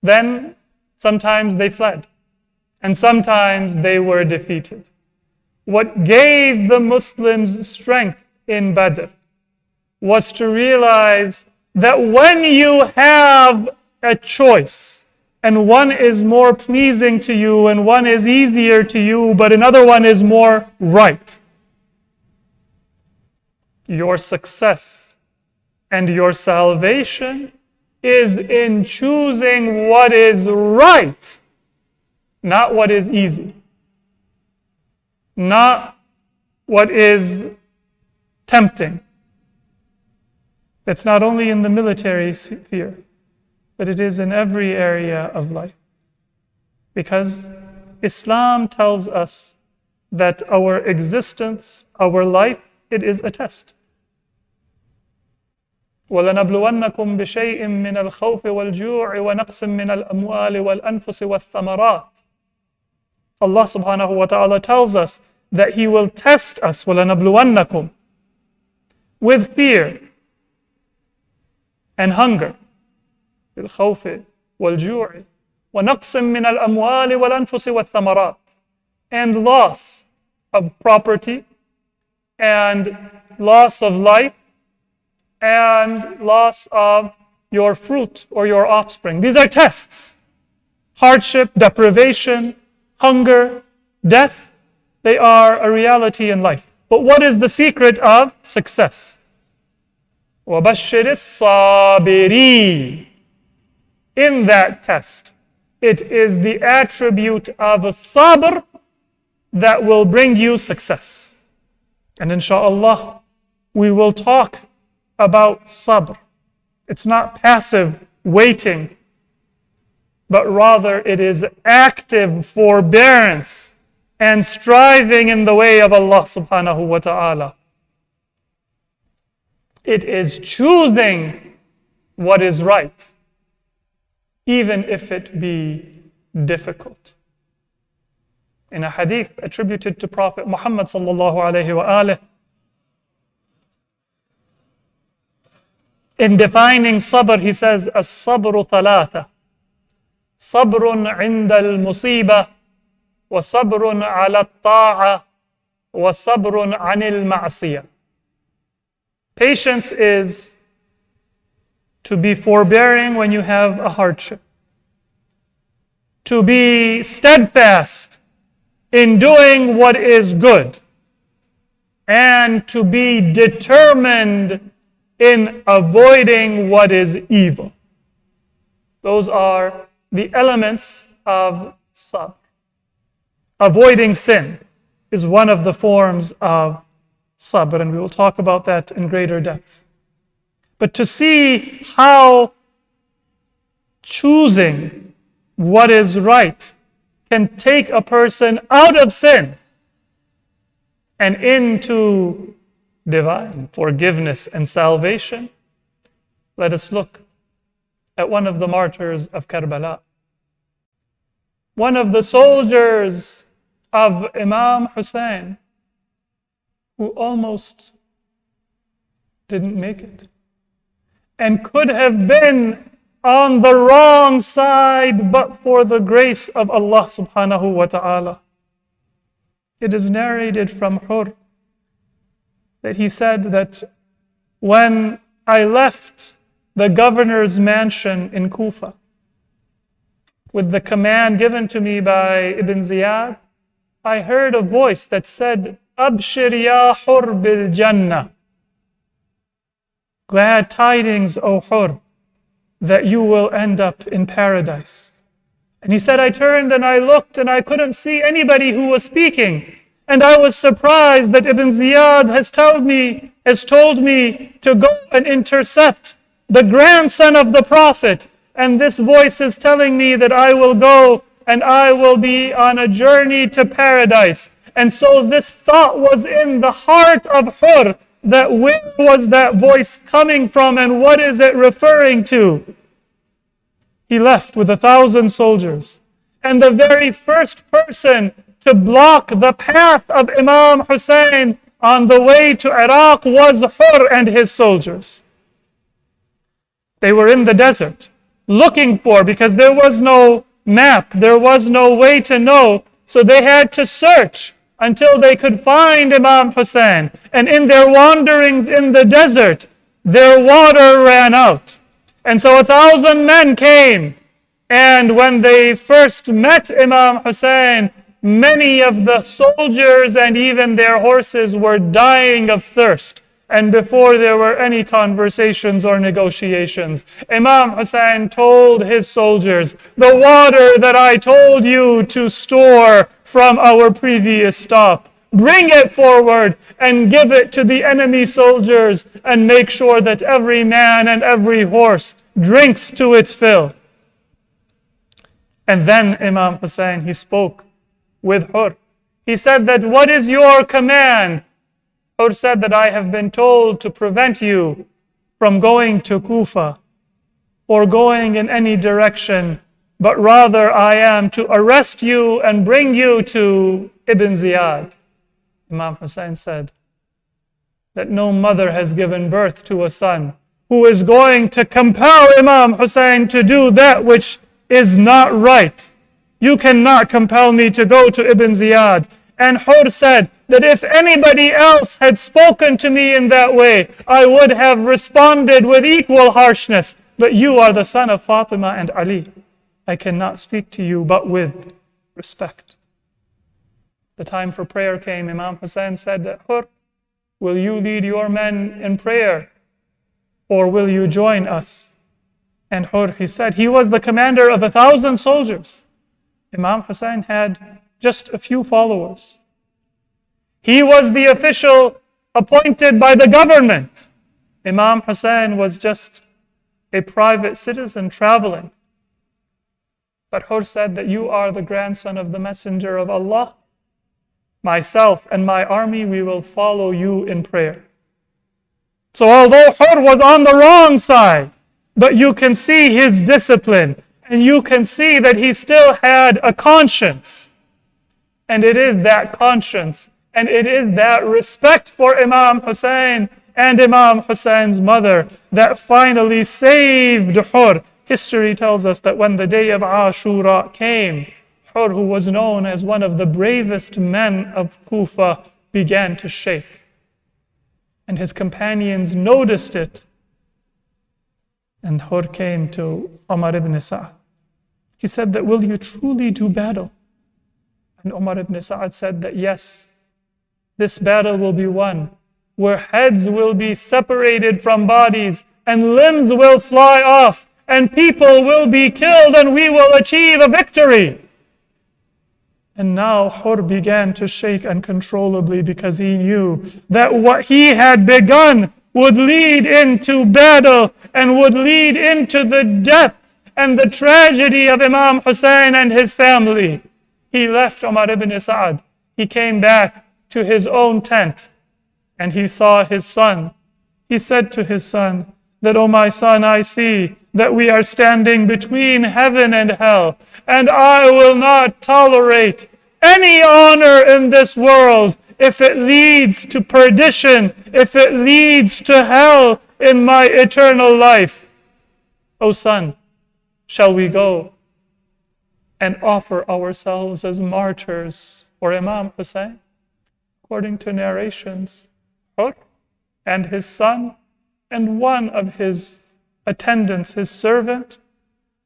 D: then Sometimes they fled. And sometimes they were defeated. What gave the Muslims strength in Badr was to realize that when you have a choice, and one is more pleasing to you, and one is easier to you, but another one is more right, your success and your salvation is in choosing what is right, not what is easy, not what is tempting. It's not only in the military sphere, but it is in every area of life. Because Islam tells us that our existence, our life, it is a test. وَلَنَبْلُوَنَّكُمْ بِشَيْءٍ مِّنَ الْخَوْفِ وَالْجُوعِ وَنَقْصٍ مِّنَ الْأَمْوَالِ وَالْأَنفُسِ وَالثَّمَرَاتِ. Allah subhanahu wa ta'ala tells us that He will test us, وَلَنَبْلُوَنَّكُمْ, with fear and hunger, بِالْخَوْفِ وَالْجُوعِ وَنَقْصٍ مِّنَ الْأَمْوَالِ وَالْأَنفُسِ وَالثَّمَرَاتِ, and loss of property, and loss of life, and loss of your fruit or your offspring. These are tests. Hardship, deprivation, hunger, death, they are a reality in life. But what is the secret of success? وَبَشِّرِ الصَّابِرِينَ. In that test, it is the attribute of sabr that will bring you success. And inshallah, we will talk about sabr. It's not passive waiting, but rather it is active forbearance and striving in the way of Allah subhanahu wa ta'ala. It is choosing what is right, even if it be difficult. In a hadith attributed to Prophet Muhammad sallallahu alayhi wa alihi, in defining sabr, he says, "As-sabru thalatha. Sabrun 'inda al-musibah, wa sabrun 'ala at-ta'a, wa sabrun 'anil ma'siyah." Patience is to be forbearing when you have a hardship, to be steadfast in doing what is good, and to be determined in avoiding what is evil. Those are the elements of sabr. Avoiding sin is one of the forms of sabr, and we will talk about that in greater depth. But to see how choosing what is right can take a person out of sin and into divine forgiveness and salvation, let us look at one of the martyrs of Karbala. One of the soldiers of Imam Hussein, who almost didn't make it and could have been on the wrong side but for the grace of Allah subhanahu wa ta'ala. It is narrated from Hur that he said that when I left the governor's mansion in Kufa with the command given to me by Ibn Ziyad, I heard a voice that said, "Abshir ya Hur bil Jannah." Glad tidings, O Hur, that you will end up in paradise. And he said, I turned and I looked and I couldn't see anybody who was speaking. And I was surprised that Ibn Ziyad has told me to go and intercept the grandson of the Prophet. And this voice is telling me that I will go and I will be on a journey to paradise. And so this thought was in the heart of Hur, that where was that voice coming from and what is it referring to? He left with 1,000 soldiers. And the very first person to block the path of Imam Hussein on the way to Iraq was Hur and his soldiers. They were in the desert looking for, because there was no map. There was no way to know. So they had to search until they could find Imam Hussein. And in their wanderings in the desert, their water ran out. And so 1,000 men came. And when they first met Imam Hussein, many of the soldiers and even their horses were dying of thirst. And before there were any conversations or negotiations, Imam Hussein told his soldiers, the water that I told you to store from our previous stop, bring it forward and give it to the enemy soldiers and make sure that every man and every horse drinks to its fill. And then Imam Hussein, he spoke with Hur. He said that, what is your command? Hur said that I have been told to prevent you from going to Kufa or going in any direction, but rather I am to arrest you and bring you to Ibn Ziyad. Imam Hussein said that no mother has given birth to a son who is going to compel Imam Hussein to do that which is not right. You cannot compel me to go to Ibn Ziyad. And Hur said that if anybody else had spoken to me in that way, I would have responded with equal harshness. But you are the son of Fatima and Ali. I cannot speak to you but with respect. The time for prayer came. Imam Hussein said that, Hur, will you lead your men in prayer or will you join us? And Hur, he said, he was the commander of 1,000 soldiers. Imam Hussein had just a few followers. He was the official appointed by the government. Imam Hussein was just a private citizen traveling. But Hur said that you are the grandson of the Messenger of Allah. Myself and my army, we will follow you in prayer. So although Hur was on the wrong side, but you can see his discipline, and you can see that he still had a conscience. And it is that conscience, and it is that respect for Imam Hussein and Imam Hussein's mother that finally saved Hur. History tells us that when the day of Ashura came, Hur, who was known as one of the bravest men of Kufa, began to shake. And his companions noticed it. And Hur came to Umar ibn Sa'd. He said that, will you truly do battle? And Umar ibn Sa'd said that, yes, this battle will be won, where heads will be separated from bodies, and limbs will fly off, and people will be killed, and we will achieve a victory. And now Hur began to shake uncontrollably because he knew that what he had begun would lead into battle and would lead into the death and the tragedy of Imam Hussein and his family. He left Umar ibn Sa'd. He came back to his own tent and he saw his son. He said to his son that, "Oh my son, I see that we are standing between heaven and hell, and I will not tolerate any honor in this world if it leads to perdition, if it leads to hell in my eternal life. O son, shall we go and offer ourselves as martyrs for Imam Hussein?" According to narrations, Hur and his son and one of his attendants, his servant,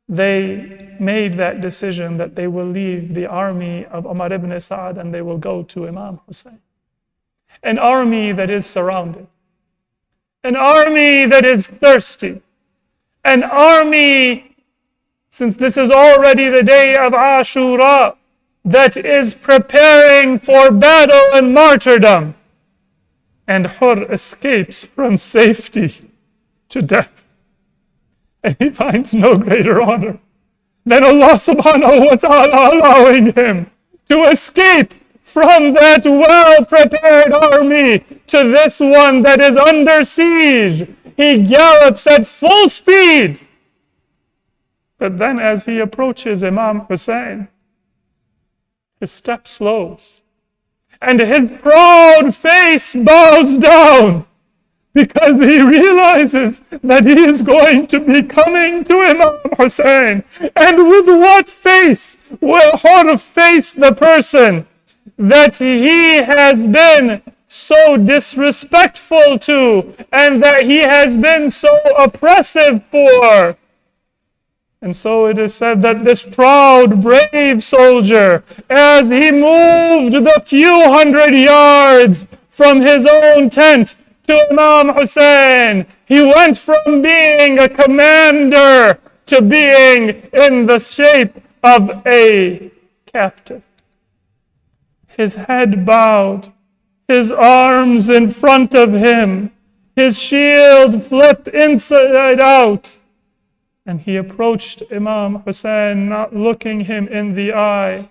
D: they made that decision that they will leave the army of Umar ibn Sa'd and they will go to Imam Hussein. An army that is surrounded, an army that is thirsty, an army, since this is already the day of Ashura, that is preparing for battle and martyrdom. And Hur escapes from safety to death. And he finds no greater honor than Allah subhanahu wa ta'ala allowing him to escape from that well-prepared army to this one that is under siege. He gallops at full speed. But then as he approaches Imam Hussein, his step slows and his proud face bows down because he realizes that he is going to be coming to Imam Hussein. And with what face will Hur face the person that he has been so disrespectful to and that he has been so oppressive for? And so it is said that this proud, brave soldier, as he moved the few hundred yards from his own tent to Imam Hussein, he went from being a commander to being in the shape of a captive. His head bowed, his arms in front of him, his shield flipped inside out. And he approached Imam Hussein, not looking him in the eye,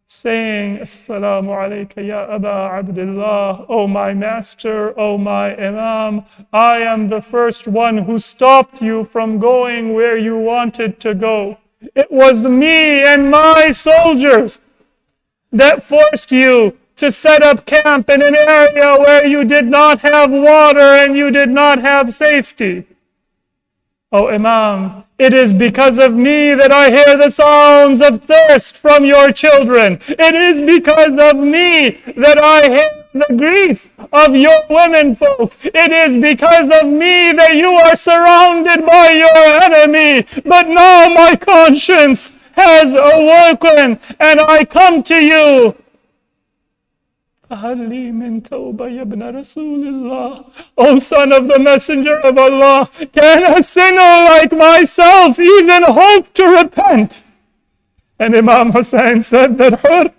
D: saying, Assalamu alayka ya Aba Abdullah, O my master, O my Imam, I am the first one who stopped you from going where you wanted to go. It was me and my soldiers that forced you to set up camp in an area where you did not have water and you did not have safety. O Imam, it is because of me that I hear the sounds of thirst from your children. It is because of me that I hear the grief of your women folk. It is because of me that you are surrounded by your enemy. But now my conscience has awoken and I come to you. O son of the Messenger of Allah, can a sinner like myself even hope to repent? And Imam Hussein said that, Hur,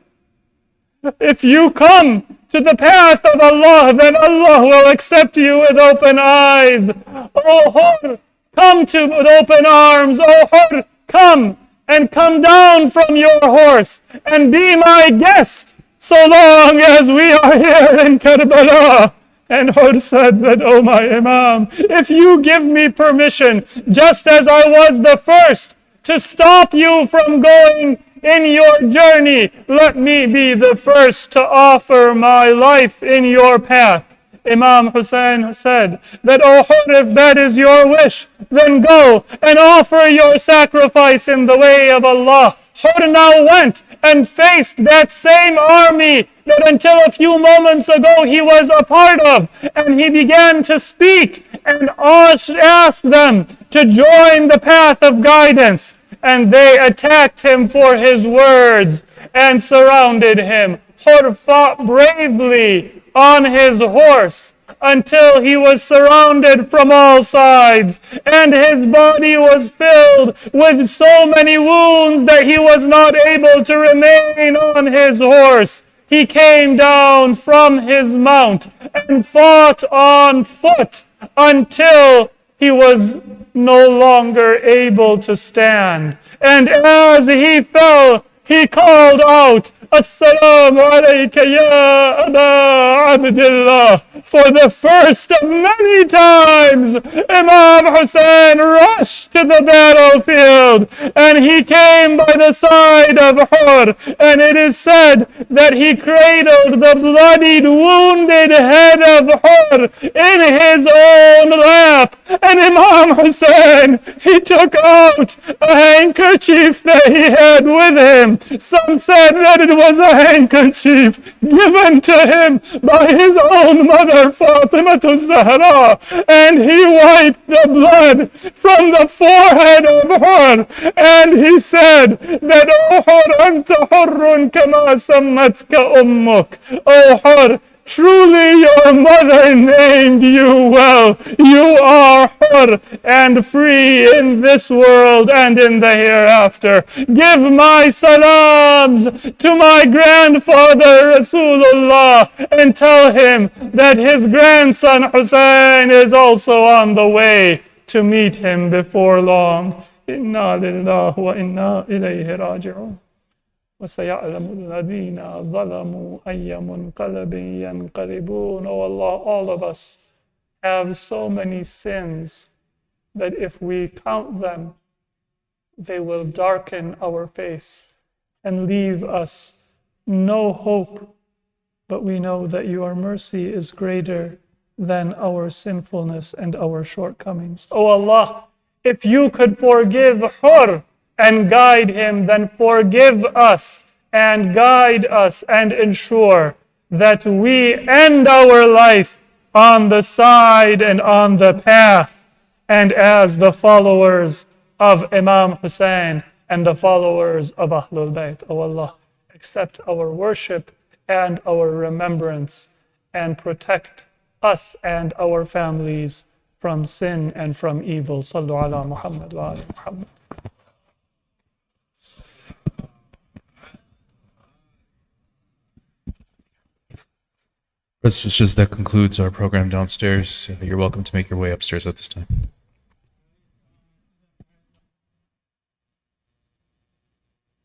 D: if you come to the path of Allah, then Allah will accept you with open eyes. O Hur, come with open arms. O Hur, come and come down from your horse and be my guest so long as we are here in Karbala. And Hur said that, O my Imam, if you give me permission, just as I was the first to stop you from going in your journey, let me be the first to offer my life in your path. Imam Hussein said that, O Hur, if that is your wish, then go and offer your sacrifice in the way of Allah. Hur now went and faced that same army that until a few moments ago he was a part of. And he began to speak and ask them to join the path of guidance. And they attacked him for his words and surrounded him. Hur fought bravely on his horse until he was surrounded from all sides, and his body was filled with so many wounds that he was not able to remain on his horse. He came down from his mount and fought on foot until he was no longer able to stand. And as he fell, he called out, Assalamu alayka ya Aba Abdullah. For the first of many times, Imam Hussein rushed to the battlefield and he came by the side of Hur. And it is said that he cradled the bloodied, wounded head of Hur in his own lap. And Imam Hussein, he took out a handkerchief that he had with him. Some said that it was a handkerchief given to him by his own mother, Fatima Zahra, and he wiped the blood from the forehead of Hur, and he said that, O Hur, anta hurrun kama sammatka ummuk. O Hur, truly your mother named you well. You are Hur and free in this world and in the hereafter. Give my salams to my grandfather Rasulullah and tell him that his grandson Hussein is also on the way to meet him before long. Inna lillahi wa inna ilayhi raji'un. وَسَيَعْلَمُ الَّذِينَ ظَلَمُوا أَيَّ مُنْقَلَبٍ يَنْقَلِبُونَ. Oh Allah, all of us have so many sins that if we count them, they will darken our face and leave us no hope. But we know that your mercy is greater than our sinfulness and our shortcomings. O Allah, if you could forgive Hur and guide him, then forgive us and guide us and ensure that we end our life on the side and on the path and as the followers of Imam Hussein and the followers of Ahlul Bayt. O Allah, accept our worship and our remembrance and protect us and our families from sin and from evil. Sallu ala Muhammad wa ala Muhammad.
A: That concludes our program downstairs. You're welcome to make your way upstairs at this time.